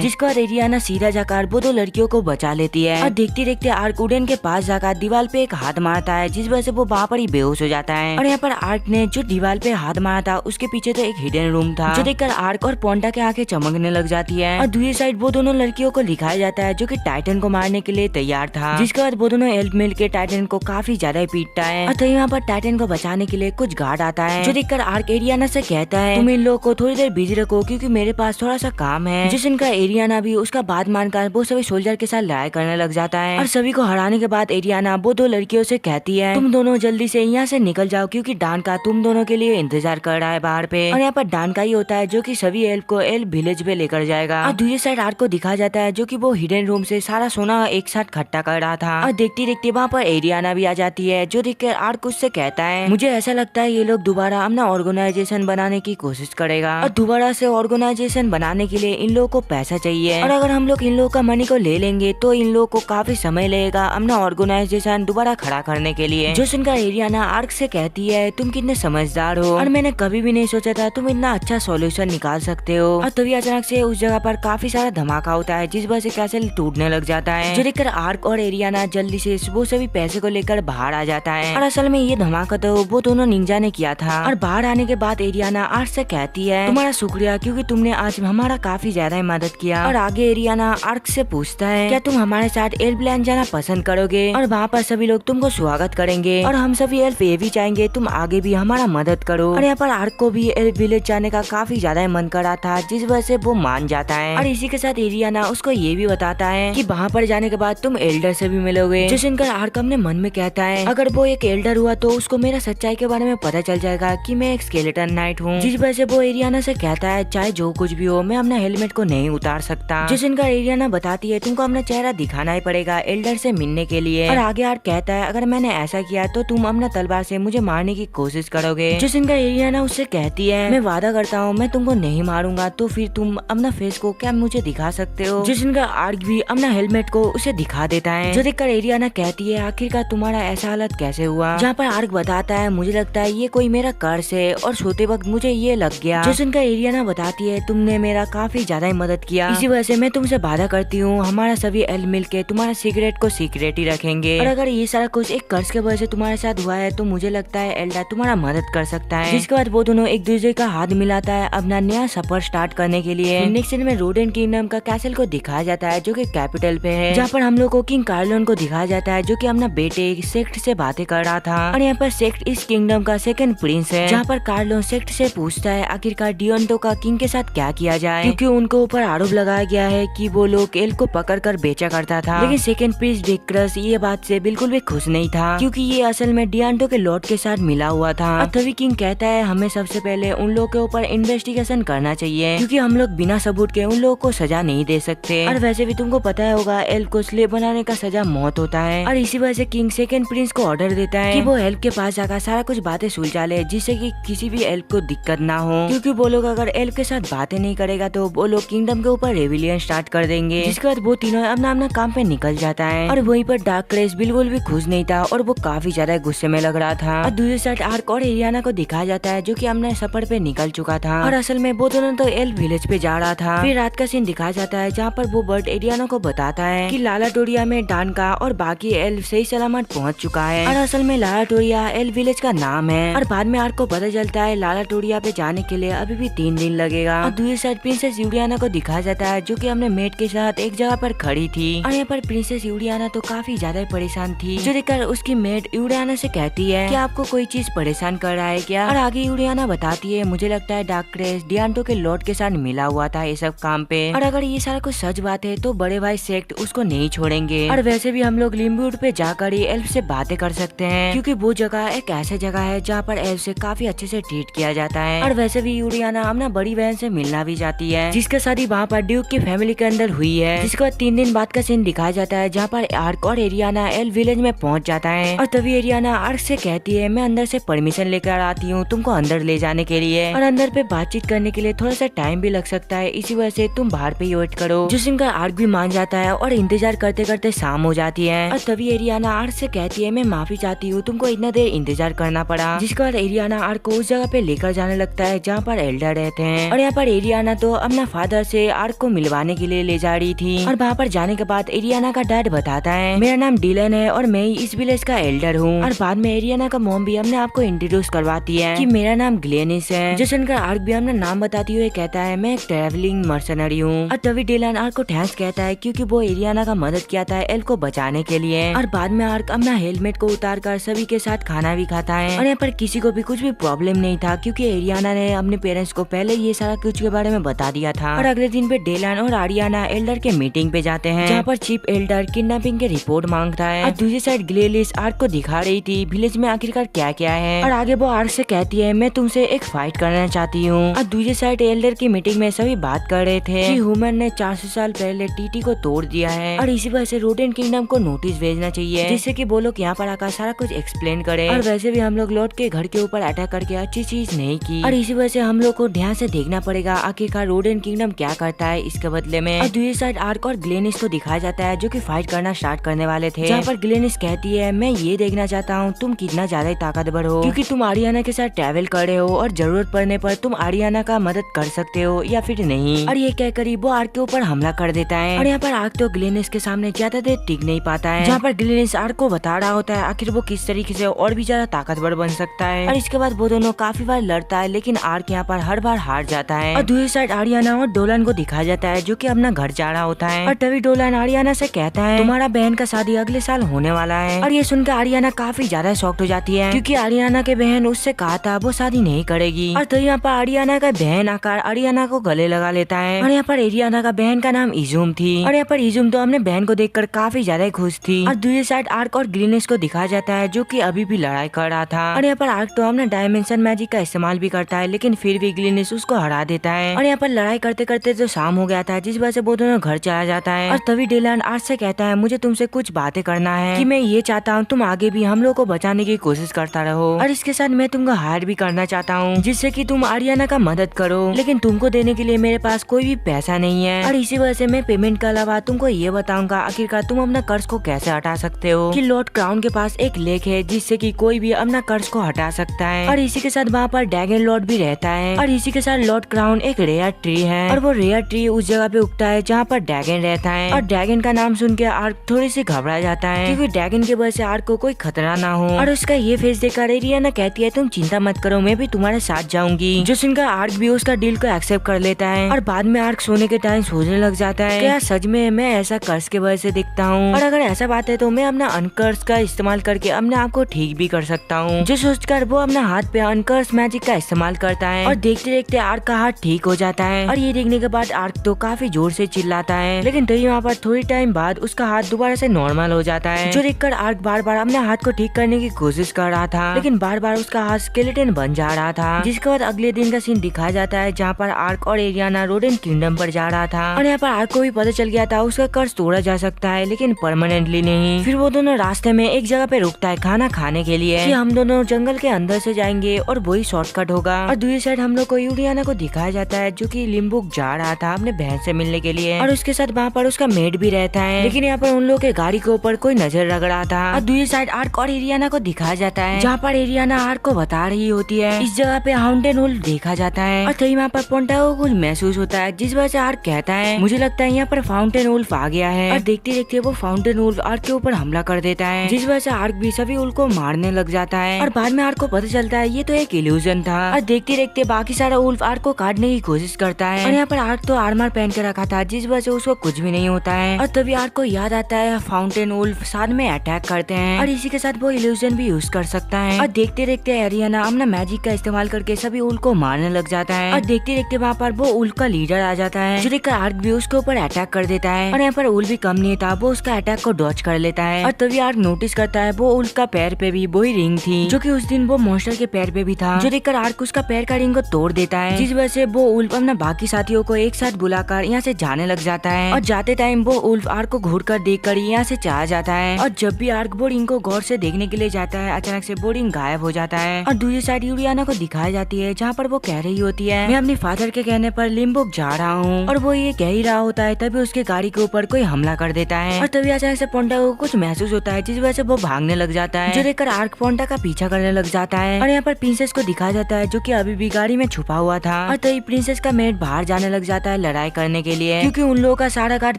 जिसके बाद एरियाना सीधा जाकर वो दो लड़कियों को बचा लेती है। और देखते देखते आर्क उडेन के पास जाकर दीवार पे एक हाथ मारता है जिस वजह से वो वहाँ पर ही बेहोश हो जाता है। और यहाँ पर आर्क ने जो दीवार पे हाथ मारा था उसके पीछे तो एक हिडन रूम था जो देखकर आर्क और पोंटा के आंखें चमकने लग जाती है। और दूसरी साइड वो दोनों लड़कियों को दिखाया जाता है जो कि टाइटन को मारने के लिए तैयार था जिसके बाद वो दोनों एल्फ मिल के टाइटन को काफी ज्यादा पीटता है। और तभी यहाँ पर टाइटन को बचाने के लिए कुछ गार्ड आता है जो देखकर आर्क एरियाना से कहता है तुम इन लोगों को थोड़ी देर बिजी रखो क्योंकि मेरे पास थोड़ा सा काम है। जिसका एरियाना भी उसका बात मानकर वो सभी सोल्जर के साथ लड़ाई करने लग जाता है। और सभी को हराने के बाद एरियाना वो दो लड़कियों से कहती है तुम दोनों जल्दी से यहाँ से निकल जाओ क्योंकि डान का तुम दोनों के लिए इंतजार कर रहा है बाहर पे। और यहाँ पर डान का ही होता है जो कि सभी एल्फ को एल्फ विलेज पे लेकर जाएगा। और दूसरी साइड आर्क को दिखाया जाता है जो कि वो हिडन रूम से सारा सोना एक साथ इकट्ठा कर रहा था। और देखते देखते वहाँ पर एरियाना भी आ जाती है जो देखकर आर्क उससे कहता है मुझे ऐसा लगता है ये लोग दोबारा अपना ऑर्गेनाइजेशन बनाने की कोशिश करेगा और दोबारा से ऑर्गेनाइजेशन बनाने के लिए इन लोगों को पैसा चाहिए। और अगर हम लोग इन लोगों का मनी को ले लेंगे तो इन लोगों को काफी समय लगेगा अपना ऑर्गेनाइजेशन दोबारा खड़ा करने के लिए। जो सुनकर एरियाना आर्क से कहती है तुम कितने समझदार हो और मैंने कभी भी नहीं सोचा था तुम इतना अच्छा सॉल्यूशन निकाल सकते हो। और तभी अचानक से उस जगह पर काफी सारा धमाका होता है जिस वजह से कैसल टूटने लग जाता है जो देखकर आर्क और एरियाना जल्दी से वो सभी पैसे को लेकर बाहर आ जाता है। और असल में ये धमाका तो वो दोनों निंजा ने किया था। और बाहर आने के बाद एरियाना आर्क से कहती है तुम्हारा शुक्रिया क्योंकि तुमने आज हमारा काफी ज्यादा मदद किया। और आगे एरियाना आर्क से पूछता है क्या तुम हमारे साथ एल्फ लैंड जाना पसंद करोगे, और वहाँ पर सभी लोग तुमको स्वागत करेंगे और हम सभी एल्फ ये भी चाहेंगे तुम आगे भी हमारा मदद करो। और यहाँ पर आर्क को भी एल्फ विलेज जाने का काफी ज्यादा मन कर रहा था, जिस वजह से वो मान जाता है। और इसी के साथ एरियाना उसको ये भी बताता है कि वहाँ पर जाने के बाद तुम एल्डर से भी मिलोगे, जो सुनकर आर्क अपने मन में कहता है अगर वो एक एल्डर हुआ तो उसको मेरा सच्चाई के बारे में पता चल जाएगा कि मैं एक स्केलेटन नाइट हूँ। जिस वजह से वो एरियाना से कहता है चाहे जो कुछ भी हो मैं अपना हेलमेट को नहीं उतार सकता। जो सुनकर एरियाना बताती है तुमको अपना चेहरा दिखाना ही पड़ेगा एल्डर से मिलने के लिए। और आगे आर्क कहता है अगर मैंने ऐसा किया तो तुम अपना तलवार से मुझे मारने की कोशिश करोगे। जो सुनकर एरियाना उससे कहती है मैं वादा करता हूँ मैं तुमको नहीं मारूंगा, तो फिर तुम अपना फेस को क्या मुझे दिखा सकते हो। जो सुनकर आर्क भी अपना हेलमेट को उसे दिखा देता है, जो देखकर एरियाना कहती है आखिरकार तुम्हारा ऐसा हालत कैसे हुआ। जहाँ पर आर्क बताता है मुझे लगता है ये कोई मेरा कर्ज है और सोते वक्त मुझे ये लग गया। जो सुनकर एरियाना बताती है तुमने मेरा काफी ज्यादा ही मदद किया, इसी वजह से मैं तुमसे वादा करती हूँ हमारा सभी एल्फ मिलके तुम्हारा सीक्रेट को सीक्रेट ही रखेंगे। और अगर ये सारा कुछ एक कर्ज के वजह से तुम्हारे साथ हुआ है तो मुझे लगता है एल्डा तुम्हारा मदद कर सकता है। जिसके बाद वो दोनों एक दूसरे का हाथ मिलाता है अपना नया सफर स्टार्ट करने के लिए। नेक्स्ट सीन में रोडेन किंगडम का कैसल को दिखाया जाता है जो कि कैपिटल पे है, जहाँ पर हम लोग को किंग कार्लोन को दिखाया जाता है जो कि अपना बेटे सेक्ट से बातें कर रहा था। और यहाँ पर सेक्ट इस किंगडम का सेकंड प्रिंस है, जहाँ पर कार्लोन सेक्ट से पूछता है आखिरकार डियोंटो का किंग के साथ क्या किया जाए, क्योंकि उनको ऊपर आरोप लगाया गया है कि वो लोग एल्फ को पकड़ कर बेचा करता था। लेकिन सेकंड प्रिंस डिक्रस ये बात से बिल्कुल भी खुश नहीं था, क्योंकि ये असल में डियांटो के लॉर्ड के साथ मिला हुआ था। और तभी किंग कहता है हमें सबसे पहले उन लोगों के ऊपर इन्वेस्टिगेशन करना चाहिए, क्योंकि हम लोग बिना सबूत के उन लोगों को सजा नहीं दे सकते। और वैसे भी तुमको पता होगा एल्फ को स्लेव बनाने का सजा मौत होता है। और इसी वजह से किंग सेकंड प्रिंस को ऑर्डर देता है कि वो एल्फ के पास जाकर सारा कुछ बातें सुलझा ले, जिससे कि किसी भी एल्फ को दिक्कत ना हो, क्योंकि वो लोग अगर एल्फ के साथ बातें नहीं करेगा तो वो लोग किंगडम के ऊपर रेविलियन स्टार्ट कर देंगे। जिसके बाद वो तीनों अपना अपना काम पे निकल जाता है। और वहीं पर डार्क क्रेस बिल्कुल भी खुश नहीं था और वो काफी ज्यादा गुस्से में लग रहा था। और दूसरी साइड आर्क और एरियाना को दिखाया जाता है जो कि अपने सफर पे निकल चुका था, और असल में वो दोनों तो एल्फ विलेज पे जा रहा था। फिर रात का सीन दिखाया जाता है जहाँ पर वो बर्ड एरियाना को बताता है कि लालाटोरिया में डानका और बाकी एल्फ सही सलामत पहुँच चुका है। और असल में लालाटोरिया एल्फ विलेज का नाम है। और बाद में आर्क को पता चलता है लालाटोरिया पे जाने के लिए अभी भी 3 दिन लगेगा। और दूसरी साइड प्रिंसेस यूरियाना को दिखाया जाता है जो कि अपने मेट के साथ एक जगह पर खड़ी थी। और यहाँ पर प्रिंसेस यूरियाना तो काफी ज्यादा परेशान थी, जो देखकर उसकी मेट यूरियाना से कहती है कि आपको कोई चीज परेशान कर रहा है क्या। और आगे यूरियाना बताती है मुझे लगता है डार्क क्रेस डियांटो के लॉर्ड के साथ मिला हुआ था ये सब काम पे, और अगर ये सारा कुछ सच बात है तो बड़े भाई सेक्ट उसको नहीं छोड़ेंगे। और वैसे भी हम लोग लिम्बूड पे जाकर ही एल्फ से बातें कर सकते हैं, क्योंकि वो जगह एक ऐसी जगह है जहाँ पर एल्फ से काफी अच्छे से ट्रीट किया जाता है। और वैसे भी यूरियाना अपना बड़ी बहन से मिलना भी जाती है, जिसका शादी वहाँ पर ड्यूक की फैमिली के अंदर हुई है। जिसके बाद 3 दिन बाद का सीन दिखाया जाता है जहाँ पर आर्क और एरियाना एल्फ विलेज में पहुँच जाता है। और तभी एरियाना आर्क से कहती है मैं अंदर से परमिशन लेकर आती हूँ तुमको अंदर ले जाने के लिए, और अंदर पे बातचीत करने के लिए थोड़ा सा टाइम भी लग सकता है, इसी वजह से तुम बाहर पे ही वेट करो। जो सुनकर आर्क भी मान जाता है और इंतजार करते करते शाम हो जाती है। और तभी एरियाना आर्क से कहती है मैं माफी चाहती हूँ तुमको इतना देर इंतजार करना पड़ा। जिसके बाद एरियाना आर्क को उस जगह पे लेकर जाने लगता है जहाँ पर एल्डर रहते हैं। और यहाँ पर एरियाना तो अपना फादर से आर्क को मिलवाने के लिए ले जा रही थी। और वहाँ पर जाने के बाद एरियाना का डैड बताता है मेरा नाम डिलन है और मैं इस विलेज का एल्डर हूँ। और बाद में एरियाना का मॉम भी अपने आप को इंट्रोड्यूस करवाती है कि मेरा नाम ग्लेनिस है। जो सुनकर आर्क भी अपना नाम बताती हुए कहता है मैं एक ट्रैवलिंग मर्सनरी हूँ। और तभी डिलन आर्क को थैंक्स कहता है क्योंकि वो एरियाना का मदद किया था एल्फ को बचाने के लिए। और बाद में आर्क अपना हेलमेट को उतार कर सभी के साथ खाना भी खाता है। और यहाँ पर किसी को भी कुछ भी प्रॉब्लम नहीं था, क्योंकि एरियाना ने अपने पेरेंट्स को पहले ये सारा कुछ के बारे में बता दिया था। और अगले दिन पे डेलन और आरियाना एल्डर के मीटिंग पे जाते हैं, जहाँ पर चीफ एल्डर किडनैपिंग के रिपोर्ट मांगता है। और दूसरी साइड ग्लेलिस आर्क को दिखा रही थी विलेज में आखिरकार क्या क्या है। और आगे वो आर्क से कहती है मैं तुमसे एक फाइट करना चाहती हूँ। और दूसरी साइड एल्डर की मीटिंग में सभी बात कर रहे थे कि ह्यूमन ने 400 साल पहले टीटी को तोड़ दिया है, और इसी वजह से रोडेन किंगडम को नोटिस भेजना चाहिए जिससे कि वो लोग यहाँ पर आकर सारा कुछ एक्सप्लेन करे। और वैसे भी हम लोग लॉर्ड के घर के ऊपर अटैक करके अच्छी चीज नहीं की, और इसी वजह से हम लोग को ध्यान से देखना पड़ेगा आखिरकार रोडेन किंगडम क्या करता है इसके बदले में। और दूसरी साइड आर्क और ग्लेनिस को दिखाया जाता है जो कि फाइट करना स्टार्ट करने वाले थे, जहाँ पर ग्लेनिस कहती है मैं ये देखना चाहता हूँ तुम कितना ज्यादा ताकतवर हो, क्योंकि तुम आरियाना के साथ ट्रैवल कर रहे हो और जरूरत पड़ने पर तुम आरियाना का मदद कर सकते हो या फिर नहीं। और ये कहकर वो आर्क के ऊपर हमला कर देता है। और यहाँ पर आर्क तो ग्लेनिस के सामने ज्यादा देर टिक नहीं पाता है, जहाँ पर ग्लेनिस आर्क को बता रहा होता है आखिर वो किस तरीके से और भी ज्यादा ताकतवर बन सकता है। और इसके बाद वो दोनों काफी बार लड़ता है, लेकिन आर्क यहाँ पर हर बार हार जाता है। और दूसरी साइड आरियाना और डोलन को दिखाया जाता है जो कि अपना घर जा रहा होता है। और तभी डोलान आरियाना से कहता है तुम्हारा बहन का शादी अगले साल होने वाला है। और ये सुनकर आरियाना काफी ज्यादा शॉक्ड हो जाती है क्योंकि आरियाना के बहन उससे कहा था वो शादी नहीं करेगी। और तभी यहाँ पर आरियाना का बहन आकर आरियाना को गले लगा लेता है। और यहाँ पर एरियाना का बहन का नाम इजुम थी। और यहाँ पर इजुम तो अपने बहन को देखकर काफी ज्यादा खुश थी। और दूसरी साइड आर्क और ग्लिनेस को दिखाया जाता है जो कि अभी भी लड़ाई कर रहा था। और यहाँ पर आर्क तो अपना डायमेंशन मैजिक का इस्तेमाल भी करता है लेकिन फिर भी ग्लिनेस उसको हरा देता है। और यहाँ पर लड़ाई करते करते तो शाम हो गया था जिस वजह से वो दोनों घर चला जाता है। और तभी डेलान आर्क से कहता है मुझे तुमसे कुछ बातें करना है कि मैं ये चाहता हूँ तुम आगे भी हम लोग को बचाने की कोशिश करता रहो और इसके साथ मैं तुमको हायर भी करना चाहता हूँ जिससे कि तुम आरियाना का मदद करो, लेकिन तुमको देने के लिए मेरे पास कोई भी पैसा नहीं है। और इसी वजह से मैं पेमेंट के अलावा तुमको ये बताऊंगा आखिरकार तुम अपना कर्ज को कैसे हटा सकते हो कि लॉर्ड क्राउन के पास एक लेक है जिससे कि कोई भी अपना कर्ज को हटा सकता है। और इसी के साथ वहाँ पर ड्रैगन लॉर्ड भी रहता है। और इसी के साथ लॉर्ड क्राउन एक रेयर ट्री है और वो रेयर ट्री उस जगह पे उगता है जहाँ पर ड्रैगन रहता है। और ड्रैगन का नाम सुन के आर्क थोड़ी सी घबरा जाता है क्योंकि ड्रैगन की वजह से आर्क को कोई खतरा ना हो। और उसका ये फेस देखकर एरियाना कहती है तुम चिंता मत करो मैं भी तुम्हारे साथ जाऊंगी, जो सुनकर आर्क भी उसका डील को एक्सेप्ट कर लेता है। और बाद में आर्क सोने के टाइम सोचने लग जाता है क्या सच में मैं ऐसा कर्ज के वजह से दिखता हूँ, और अगर ऐसा बात है तो मैं अपना अनकर्स का इस्तेमाल करके अपने आप को ठीक भी कर सकता हूँ। जो सोचकर वो अपना हाथ पे अनकर्स मैजिक का इस्तेमाल करता है और देखते देखते आर्क का हाथ ठीक हो जाता है। और ये देखने के बाद आर्क तो काफी जोर से चिल्लाता है, लेकिन तभी वहाँ पर थोड़ी टाइम बाद उसका हाथ दोबारा से नॉर्मल हो जाता है। जो देखकर आर्क बार बार अपने हाथ को ठीक करने की कोशिश कर रहा था, लेकिन बार बार उसका हाथ स्केलेटन बन जा रहा था। जिसके बाद अगले दिन का सीन दिखाया जाता है जहाँ पर आर्क और एरियाना रोडेन किंगडम पर जा रहा था। और यहाँ पर आर्क को भी पता चल गया था उसका कर्ज तोड़ा जा सकता है लेकिन परमानेंटली नहीं। फिर वो दोनों रास्ते में एक जगह पे रुकता है खाना खाने के लिए कि हम दोनों जंगल के अंदर से जाएंगे और वही शॉर्टकट होगा। और दूसरी साइड हम लोग को यूरियाना को दिखाया जाता है जो कि लिम्बुक जा रहा था अपने बहन से मिलने के लिए और उसके साथ वहाँ पर उसका मेड भी रहता है, लेकिन यहाँ पर उन लोगों के गाड़ी के ऊपर कोई नजर रख रहा था। और दूसरी साइड आर्क और एरियाना को दिखाया जाता है जहाँ पर एरियाना आर्क को बता रही होती है इस जगह पे हाउंटेन वुल्फ देखा जाता है। और तभी वहाँ पर पोंटा को कुछ महसूस होता है जिस वजह से आर्क कहता है मुझे लगता है यहाँ पर फाउंटेन वुल्फ आ गया है। और देखते देखते वो फाउंटेन वुल्फ आर्क के ऊपर हमला कर देता है जिस वजह से आर्क भी सभी वुल्फ को मारने लग जाता है। और बाद में आर्क को पता चलता है ये तो एक इल्यूजन था। और देखते देखते बाकी सारा वुल्फ आर्क को काटने की कोशिश करता है और यहाँ पर आर्क तो आर्मर पहन के रखा था जिस वजह से उसको कुछ भी नहीं होता है। और तभी आर्क को याद आता है फाउंटेन वुल्फ साथ में अटैक करते हैं और इसी के साथ वो इल्यूजन भी यूज कर सकता है। और देखते देखते एरियाना अपना मैजिक का इस्तेमाल करके सभी उल्फ को मारने लग जाता है। और देखते देखते वहाँ पर वो उल्फ का लीडर आ जाता है जो देखकर आर्क भी उसके ऊपर अटैक कर देता है। और यहाँ पर उल्फ भी कम नहीं था, वो उसका अटैक को डॉच कर लेता है। और तभी आर्क नोटिस करता है वो उल्फ का पैर पे भी वही रिंग थी जो कि उस दिन वो मॉन्स्टर के पैर पे भी था, जो देखकर आर्क उसका पैर का रिंग को तोड़ देता है जिस वजह से वो उल्फ अपना बाकी साथियों को एक साथ बुलाकर यहाँ से जाने लग जाता है। और जाते टाइम वो उल्फ आर्क को घूर कर देख कर यहाँ से चला जाता है। और जब भी आर्क वो रिंग को गौर से देखने के लिए जाता है अचानक से वो रिंग गायब हो जाता है। और दूसरी साइड यूरियाना को दिखाई जाती है जहाँ पर वो कह रही होती है मैं अपने फादर के कहने पर लिम्बुक जा रहा हूँ, और वो ये कह ही रहा होता है तभी उसके गाड़ी के ऊपर कोई हमला कर देता है। और तभी अचानक से पोंटा को कुछ महसूस होता है जिस वजह से वो भागने लग जाता है, जो देखकर आर्क पोंटा का पीछा करने लग जाता है। और यहाँ पर प्रिंसेस को दिखाया जाता है जो कि अभी भी गाड़ी में छुपा हुआ था। और तभी प्रिंसेस का मेड बाहर जाने लग जाता है लड़ाई करने के लिए क्योंकि उन लोगों का सारा गार्ड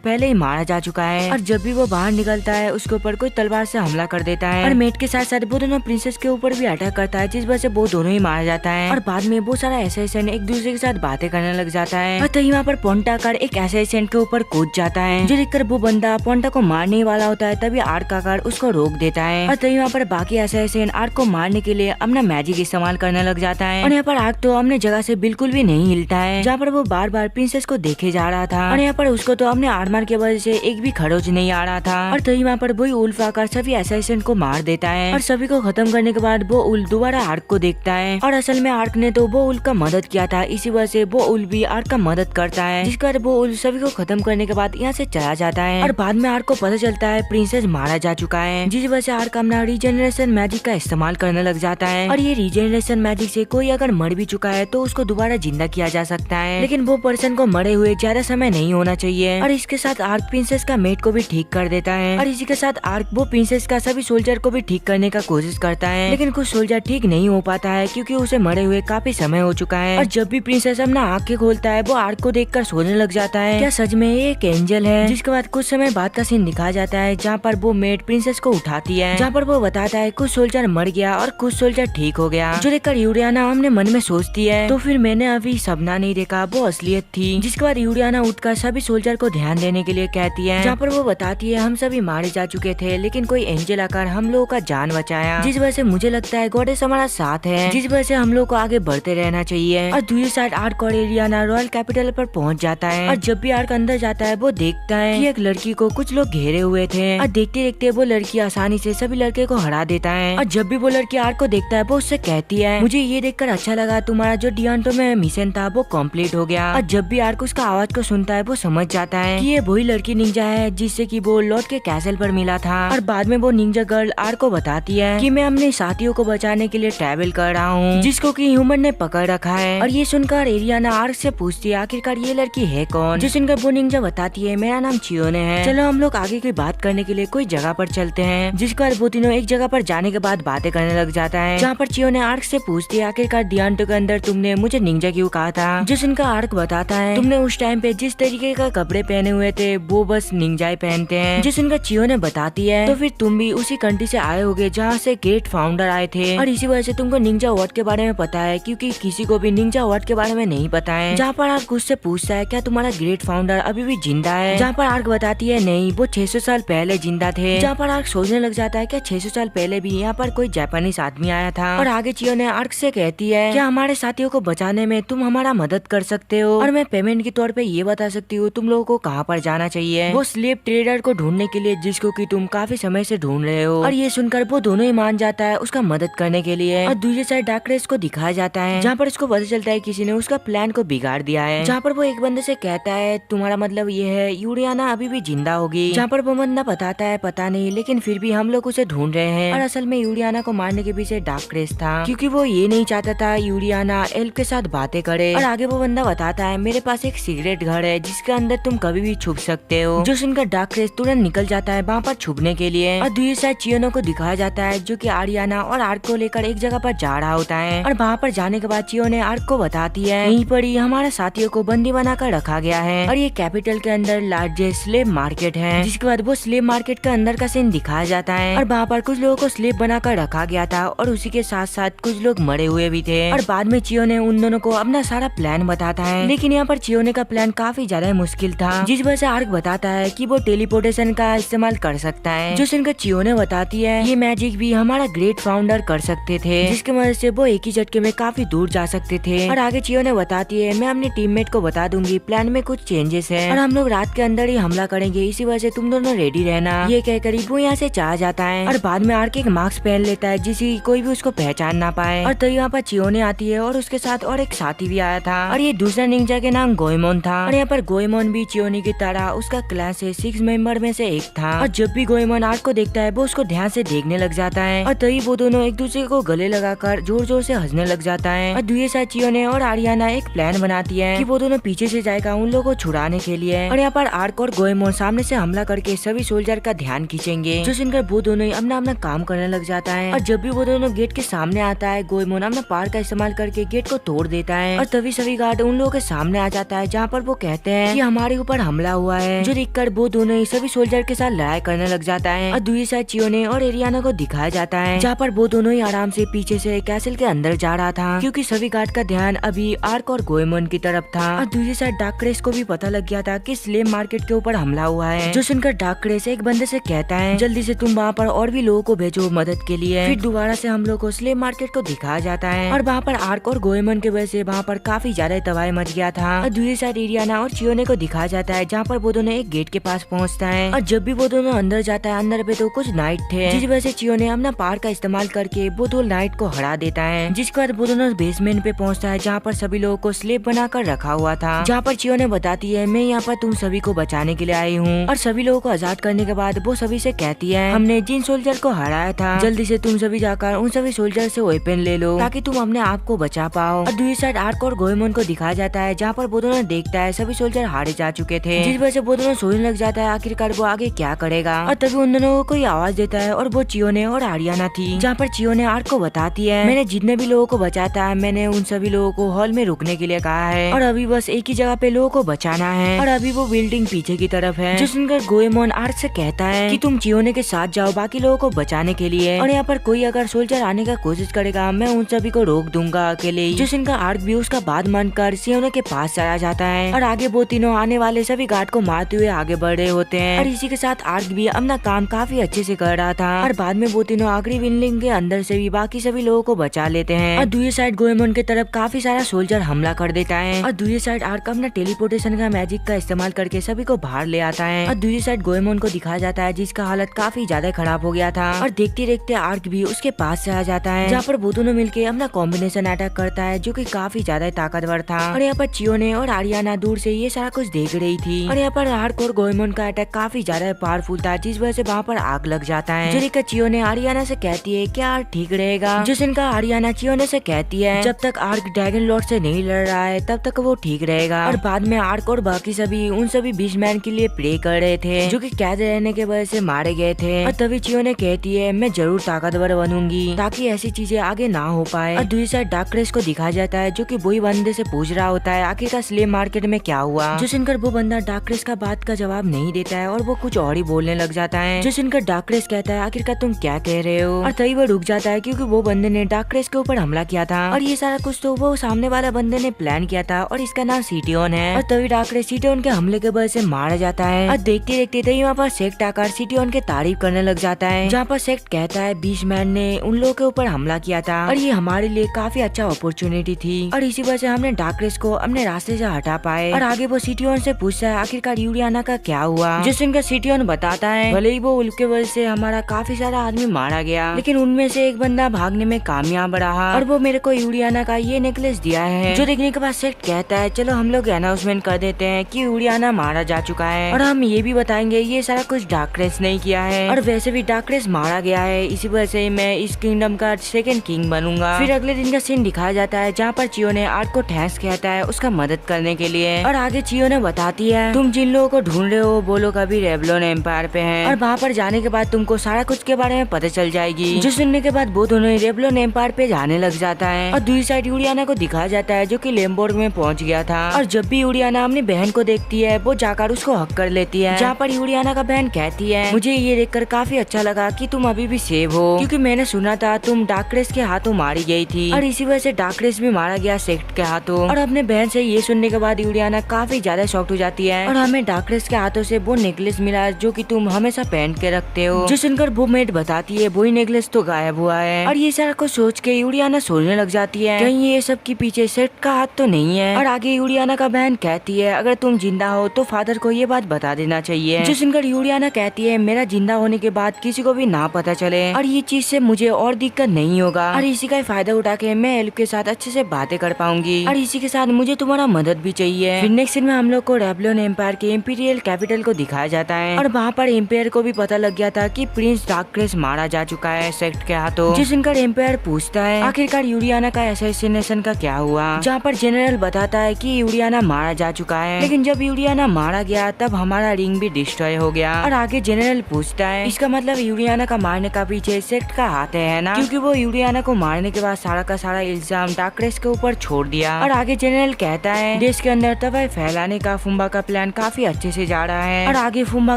पहले ही मारा जा चुका है। और जब भी वो बाहर निकलता है उसके ऊपर कोई तलवार से हमला कर देता है और मेड के साथ साथ वो दोनों प्रिंसेस के ऊपर भी अटैक करता है जिस वजह से वो दोनों ही मारा जाता है। और बाद में वो सारा एसेसन एक दूसरे के साथ बातें करने लग जाता है। और तभी वहाँ पर पोंटा कर एक एसेसन के ऊपर कूद जाता है जो देखकर वो बंदा पोंटा को मारने वाला होता है, तभी आर्क आकर उसको रोक देता है। और तभी वहाँ पर बाकी एसेसन आर्क को मारने के लिए अपना मैजिक इस्तेमाल करने लग जाता है। और यहाँ पर आर्क तो अपने जगह से बिल्कुल भी नहीं हिलता है जहाँ पर वो बार बार प्रिंसेस को देखे जा रहा था। और यहाँ पर उसको तो अपने आर्मर की वजह से एक भी खरोच नहीं आ रहा था। और तभी वहाँ पर वही उल्फ आकर सभी एसेसन को मार देता है और सभी को खत्म करने के बाद वो उल्फ दोबारा आर्क को देखता है। और असल में आर्क ने तो वो उल्फ का मदद किया था, इसी वजह से वो उल्फ भी आर्क का मदद करता है, जिसके बाद वो उल्फ सभी को खत्म करने के बाद यहाँ से चला जाता है। और बाद में आर्क को पता चलता है प्रिंसेस मारा जा चुका है, जिस वजह से आर्क अपना रीजनरेशन मैजिक का इस्तेमाल करने लग जाता है। और ये रीजनरेशन मैजिक से कोई अगर मर भी चुका है तो उसको दोबारा जिंदा किया जा सकता है, लेकिन वो पर्सन को मरे हुए ज्यादा समय नहीं होना चाहिए। और इसके साथ आर्क प्रिंसेस का मेट को भी ठीक कर देता है। और इसी के साथ आर्क वो प्रिंसेस का सभी सोल्जर को भी ठीक करने का कोशिश करता है, लेकिन कुछ सोल्जर ठीक नहीं हो पाता है क्योंकि उसे मरे हुए काफी समय हो चुका है। और जब भी प्रिंसेस अपना आंखें खोलता है वो आर्क को देखकर सोने लग जाता है क्या सच में ये एक एंजल है। जिसके बाद कुछ समय बाद का सीन दिखाया जाता है जहाँ पर वो मेट प्रिंसेस को उठाती है, जहाँ पर वो बताता है कुछ सोल्जर मर गया और कुछ सोल्जर ठीक हो गया, जो देखकर यूरियाना हमने मन में सोचती है तो फिर मैंने अभी सपना नहीं देखा, वो असलियत थी। थी। जिसके बाद यूरियाना उठकर सभी सोल्जर को ध्यान देने के लिए कहती है, जहाँ पर वो बताती है हम सभी मारे जा चुके थे लेकिन कोई एंजल आकर हम लोगों का जान बचाया, जिस वजह से मुझे लगता है गॉडेस हमारा साथ है, जिस वजह से हम लोग को आगे बढ़ते रहना चाहिए। और दूसरी साइड आर्क और एरियाना रॉयल कैपिटल पर पहुंच जाता है और जब भी आर्क अंदर जाता है वो देखता है कि एक लड़की को कुछ लोग घेरे हुए थे और देखते देखते वो लड़की आसानी से सभी लड़के को हरा देता है। और जब भी वो लड़की आर्क को देखता है वो उससे कहती है, मुझे ये देखकर अच्छा लगा तुम्हारा जो डियांटो में मिशन था वो कंप्लीट हो गया। और जब भी आर्क उसका आवाज को सुनता है वो समझ जाता है कि ये वही लड़की निंजा है जिससे कि वो लॉर्ड के कैसल पर मिला था। और बाद में वो निंजा गर्ल आर्क को बताती है कि मैं अपने साथियों को बचाने के लिए ट्रैवल कर रहा हूँ जिसको कि ह्यूमन ने पकड़ रखा है। और ये सुनकर एरियाना आर्क से पूछती है आखिरकार ये लड़की है कौन, जो सुनकर वो निंजा बताती है मेरा नाम चियोने है, चलो हम लोग आगे की बात करने के लिए कोई जगह पर चलते हैं। जिसके बाद वो तीनों एक जगह पर जाने के बाद बातें करने लग जाता है, जहाँ पर चियोने आर्क से पूछती है आखिरकार डियांटो के अंदर तुमने मुझे निंजा क्यों कहा था। जो सुनकर आर्क बताता है तुमने उस टाइम पे जिस तरीके का कपड़े पहने हुए थे वो बस निंजा पहनते हैं। जो सुनकर चियोने बताती है तो फिर तुम भी उसी कंट्री से आए होगे जहाँ से ग्रेट फाउंडर आए थे और इसी वजह से तुमको निंजा वर्ड के बारे में पता है, क्योंकि किसी को भी निंजा वर्ड के बारे में नहीं पता है। जहाँ पर आर्क उससे पूछता है क्या तुम्हारा ग्रेट फाउंडर अभी भी जिंदा है, जहाँ पर आर्क बताती है नहीं वो 600 साल पहले जिंदा थे। जहाँ पर आर्क सोचने लग जाता है क्या 600 साल पहले भी यहाँ पर कोई जापानीज आदमी आया था। और आगे चियोने आर्क से कहती है क्या हमारे साथियों को बचाने में तुम हमारा मदद कर सकते हो और मैं पेमेंट के तौर पे ये बता सकती हूँ तुम लोगों को कहाँ पर जाना चाहिए, वो स्लेव ट्रेडर को ढूंढने के लिए जिसको कि तुम काफी समय से ढूंढ रहे हो। और ये सुनकर वो दोनों ही मान जाता है उसका मदद करने के लिए। और दूसरी साइड डार्क रेस को दिखाया जाता है जहाँ पर उसको पता चलता है किसी ने उसका प्लान को बिगाड़ दिया है, जहाँ पर वो एक बंदे से कहता है तुम्हारा मतलब ये है यूरियाना अभी भी जिंदा होगी, जहाँ पर वो बंदा बताता है पता नहीं लेकिन फिर भी हम लोग उसे ढूंढ रहे हैं। और असल में यूरियाना को मारने के पीछे डार्क रेस था, क्योंकि वो ये नहीं चाहता था यूरियाना एल्फ के साथ बातें करे। और आगे वो बंदा बताता है मेरे पास एक सीक्रेट घर है जिसके अंदर तुम कभी भी छुप सकते हो, जो सुनकर डार्क रेस तुरंत निकल जाता है वहाँ पर छुपने के लिए। और दूसरी साइड चियोनो को दिखाया जाता है जो कि आरियाना और आर्क को लेकर एक जगह पर जा रहा होता है। और वहाँ पर जाने के बाद चियोने आर्क को बताती है यहीं पर ही हमारे साथियों को बंदी बनाकर रखा गया है और ये कैपिटल के अंदर लार्जेस्ट स्लेव मार्केट है। जिसके बाद वो स्लेव मार्केट के अंदर का सीन दिखाया जाता है और वहाँ पर कुछ लोगों को स्लेव बनाकर रखा गया था और उसी के साथ साथ कुछ लोग मरे हुए भी थे। और बाद में चियोने उन दोनों को अपना सारा प्लान बताता है, लेकिन यहाँ पर चियोने का प्लान काफी ज्यादा मुश्किल था, जिस वजह से आर्क बताता है कि वो टेलीपोर्टेशन का इस्तेमाल कर सकता है, जो सुनकर चियोने बताती है ये मैजिक भी हमारा ग्रेट फाउंडर कर सकते थे, जिसकी मदद से वो एक ही झटके में काफी दूर जा सकते थे। और आगे चियोने बताती है मैं अपने टीममेट को बता दूंगी प्लान में कुछ चेंजेस है और हम लोग रात के अंदर ही हमला करेंगे, इसी वजह से तुम दोनों रेडी रहना। ये कहकर वो यहाँ से चला जाता है और बाद में आर्क एक मास्क पहन लेता है जिससे कोई भी उसको पहचान ना पाए। और तभी यहाँ पर चियोने आती है और उसके साथ और एक साथी भी आया था और ये दूसरा निंजा के नाम गोएमोन था। और यहाँ पर गोएमोन भी चियोने की तरह उसका क्लास से 6 मेंबर में से एक था। और जब भी गोएमोन आर्क को देखता है वो उसको ध्यान से देखने लग जाता है और तभी वो दोनों एक दूसरे को गले लगाकर जोर जोर से हंसने लग जाता है। और दूसरे साथ चियोने और आरियाना एक प्लान बनाती है कि वो दोनों पीछे से जाएगा उन लोगों को छुड़ाने के लिए। और यहाँ पर आर्क और गोएमोन सामने से हमला करके सभी सोल्जर का ध्यान खींचेंगे, जो सुनकर वो दोनों ही अपना अपना काम करने लग जाता है। और जब भी वो दोनों गेट के सामने आता है गोएमोन अपना पावर का इस्तेमाल करके गेट को तोड़ देता है और तभी सभी गार्ड उन लोगों के सामने आ जाता है, जहाँ पर वो कहते हैं कि हमारे ऊपर हमला हुआ है, जो देखकर वो दोनों ही सभी सोल्जर के साथ लड़ाई करने लग जाता है। और दूसरी साइड चियोने और एरियाना को दिखाया जाता है जहाँ पर वो दोनों ही आराम से पीछे से कैसल के अंदर जा रहा था, क्योंकि सभी गार्ड का ध्यान अभी आर्क और गोएमोन की तरफ था। और दूसरी साइड डार्क रेस को भी पता लग गया था कि स्लेव मार्केट के ऊपर हमला हुआ है, जो सुनकर डार्क रेस एक बंदे से कहता है जल्दी से तुम वहाँ पर और भी लोगों को भेजो मदद के लिए। फिर दोबारा से हम लोग को स्लेव मार्केट को दिखाया जाता है और वहाँ पर आर्क और गोएमोन के वजह से वहाँ पर काफी ज्यादा तबाही मच गया था। और दूसरी साइड एरियाना और चियोने को दिखाया जाता है जहाँ पर वो दोनों एक गेट के पास पहुँचता है और जब भी वो दोनों अंदर जाता है अंदर पे तो कुछ नाइट थे, जिस वजह से चियोने अपना पावर का इस्तेमाल करके वो दो नाइट को हरा देता है। जिसके बाद वो दोनों बेसमेंट पे पहुँचता है जहाँ पर सभी लोगों को स्लेव बनाकर रखा हुआ था, जहाँ पर चियोने बताती है मैं यहाँ पर तुम सभी को बचाने के लिए आई हूँ। और सभी लोगों को आजाद करने के बाद वो सभी से कहती है हमने जिन सोल्जर को हराया था जल्दी से तुम सभी जाकर उन सभी सोल्जर से वेपन ले लो ताकि तुम अपने आप को बचा पाओ। और दूसरी साइड आर्क और गोएमोन को दिखाया जाता है जहाँ पर वो दोनों देखता है सभी सोल्जर हारे जा चुके थे, जिस वजह से वो दोनों सोचने लग जाता है आखिरकार वो आगे क्या करेगा। और तभी उन दोनों को कोई आवाज देता है और वो चियोने और आरियाना थी, जहाँ पर चियोने आर्क को बताती है मैंने जितने भी लोगों को बचाया था मैंने उन सभी लोगों को हॉल में रुकने के लिए कहा है और अभी बस एक ही जगह पे लोगों को बचाना है और अभी वो बिल्डिंग पीछे की तरफ है। जो सुनकर गोएमोन आर्क से कहता है कि तुम चियोने के साथ जाओ बाकी लोगों को बचाने के लिए और यहाँ पर कोई अगर सोल्जर आने का कोशिश करेगा मैं उन सभी को रोक दूंगा अकेले ही। जो सुनकर आर्क भी उसका बात मानकर चियोने के पास पास चला जाता है और आगे वो तीनों आने वाले सभी गार्ड को मारते हुए आगे बढ़ रहे होते हैं। और इसी के साथ आर्क भी अपना काम काफी अच्छे से कर रहा था और बाद में वो तीनों आखिरी विनलिंग के अंदर से भी बाकी सभी लोगों को बचा लेते हैं। और दूसरी साइड गोएमोन की तरफ काफी सारा सोल्जर हमला कर देता है और दूसरी साइड आर्क अपना टेलीपोर्टेशन का मैजिक का इस्तेमाल करके सभी को बाहर ले आता है। और दूसरी साइड गोएमोन को दिखाया जाता है जिसका हालत काफी ज्यादा खराब हो गया था और देखते देखते आर्क भी उसके पास चला जाता है, जहाँ पर वो दोनों मिलके अपना कॉम्बिनेशन अटैक करता है जो कि काफी ज्यादा ताकतवर था। और यहाँ पर चियोने और आरियाना दूर से ये सारा कुछ देख रही थी और यहाँ पर आर्क और गोएमोन का अटैक काफी ज्यादा पावरफुल था, जिस वजह से वहाँ पर आग लग जाता है। जो देखकर चियोने आरियाना से कहती है क्या आर्क ठीक रहेगा, जिस इनका आरियाना चियोने से कहती है जब तक आर्क ड्रैगन लॉर्ड से नहीं लड़ रहा है तब तक वो ठीक रहेगा। और बाद में आर्क और बाकी सभी उन सभी बीस्टमैन के लिए प्रे कर रहे थे जो कि कैद रहने के वजह से मारे गए थे। और तभी चियोने कहती है मैं जरूर ताकतवर बनूंगी ताकि ऐसी चीजें आगे ना हो पाए। और दूसरी साइड डार्करेस को दिखाया जाता है जो कि वही बंदे से पूछ रहा होता है आखिरकार स्लेव मार्केट में क्या हुआ। जो सुनकर वो बंदा डार्करेस का बात का जवाब नहीं देता है और वो कुछ और ही बोलने लग जाता है। जो सुनकर डार्करेस कहता है आखिरकार तुम क्या कह रहे हो। और तभी वो रुक जाता है क्योंकि वो बंदे ने डार्करेस के ऊपर हमला किया था और ये सारा कुछ तो वो सामने वाला बंदे ने प्लान किया था और इसका नाम सिटियोन है। और तभी डार्करेस सिटियोन के हमले के वजह से मारा जाता है। और देखते देखते तभी वहाँ पर सेक्ट आकर सिटियोन के तारीफ करने लग जाता है, जहाँ पर सेक्ट कहता है बीस्टमैन ने उन लोगों के ऊपर हमला किया था और ये हमारे लिए काफी अच्छा अपॉर्चुनिटी थी और इसी वजह से हमने डार्करेस को अपने रास्ते से हटा पाए। और आगे वो सिटियोन से पूछता है आखिरकार यूलियाना का क्या हुआ, जिस सुनकर सिटियोन बताता है भले ही वो उनके वजह से हमारा काफी सारा आदमी मारा गया लेकिन उनमें से एक बंदा भागने में कामयाब रहा और वो मेरे को यूलियाना का ये नेकलेस दिया है। जो देखने के बाद सेक्ट कहता है चलो हम लोग अनाउंसमेंट कर देते हैं कि यूलियाना मारा जा चुका है और हम ये भी बताएंगे ये सारा कुछ डार्करेस नहीं किया है और वैसे भी डार्करेस मारा गया है, इसी वजह से मैं इस किंगडम का सेकंड किंग बनूंगा। फिर अगले दिन का सीन दिखाया जाता है जहाँ पर चियो ने आर्क को थैंक्स कहता है उसका मदद करने के लिए और आगे चियो ने बताती है तुम जिन लोगों को ढूंढ रहे हो वो लोग अभी रेवलोन एम्पायर पे हैं और वहाँ पर जाने के बाद तुमको सारा कुछ के बारे में पता चल जाएगी। जो सुनने के बाद वो दोनों रेवलोन एम्पायर पे जाने लग जाता है और दूसरी साइड यूलियाना को दिखाया जाता है जो कि लेम्बोर्ग में पहुंच गया था और जब भी यूलियाना अपनी बहन को देखती है वो जाकर उसको हक कर लेती है, जहाँ पर यूलियाना का बहन कहती है मुझे ये देखकर काफी अच्छा लगा कि तुम अभी भी सेव हो क्योंकि मैंने सुना था तुम डार्करेस के हाथों मारी गई थी और इसी वजह से डार्करेस भी मारा गया सेक्ट के हाथों। और अपने बहन से ये सुनने के बाद यूलियाना काफी ज्यादा शॉक्ड हो जाती है और हमें डार्करेस के हाथों से वो नेकलेस मिला जो कि तुम हमेशा पहन के रखते हो। जो सुनकर वो मेट बताती है वही नेकलेस तो गायब हुआ है और ये सारा कुछ सोच के यूलियाना सोचने लग जाती है कहीं ये सब के पीछे सेक्ट का हाथ तो नहीं है। और आगे यूलियाना का बहन कहती है अगर तुम जिंदा हो तो फादर को ये बात बता देना चाहिए। जो सुनकर यूलियाना कहती है मेरा जिंदा होने के बाद किसी को भी ना पता चले और ये चीज से मुझे और दिक्कत नहीं होगा और इसी का फायदा उठा के मैं एल्फ के साथ अच्छे से बातें कर पाऊंगी और इसी के साथ मुझे तुम्हारा मदद भी चाहिए। फिर नेक्स्ट सीन में हम लोग को रेवलोन एम्पायर के इम्पीरियल कैपिटल को दिखाया जाता है और वहाँ पर एम्पायर को भी पता लग गया था कि प्रिंस डार्करेस मारा जा चुका है सेक्ट के हाथों। जिस सुनकर एम्पायर पूछता है आखिरकार यूलियाना का असैसिनेशन का क्या हुआ, जहाँ पर जनरल बताता है कि यूलियाना मारा जा चुका है लेकिन जब यूलियाना मारा गया तब हमारा रिंग भी डिस्ट्रॉय हो गया। और आगे जनरल पूछता है इसका मतलब यूलियाना का मारने का पीछे सेक्ट का हाथ है ना, क्योंकि वो यूलियाना को मारने के बाद सारा का सारा इल्जाम डार्करेस के ऊपर छोड़ दिया। और आगे जनरल कहता है देश के अंदर तबाही फैलाने का फुम्बा का प्लान काफी अच्छे से जा रहा है और आगे फुम्बा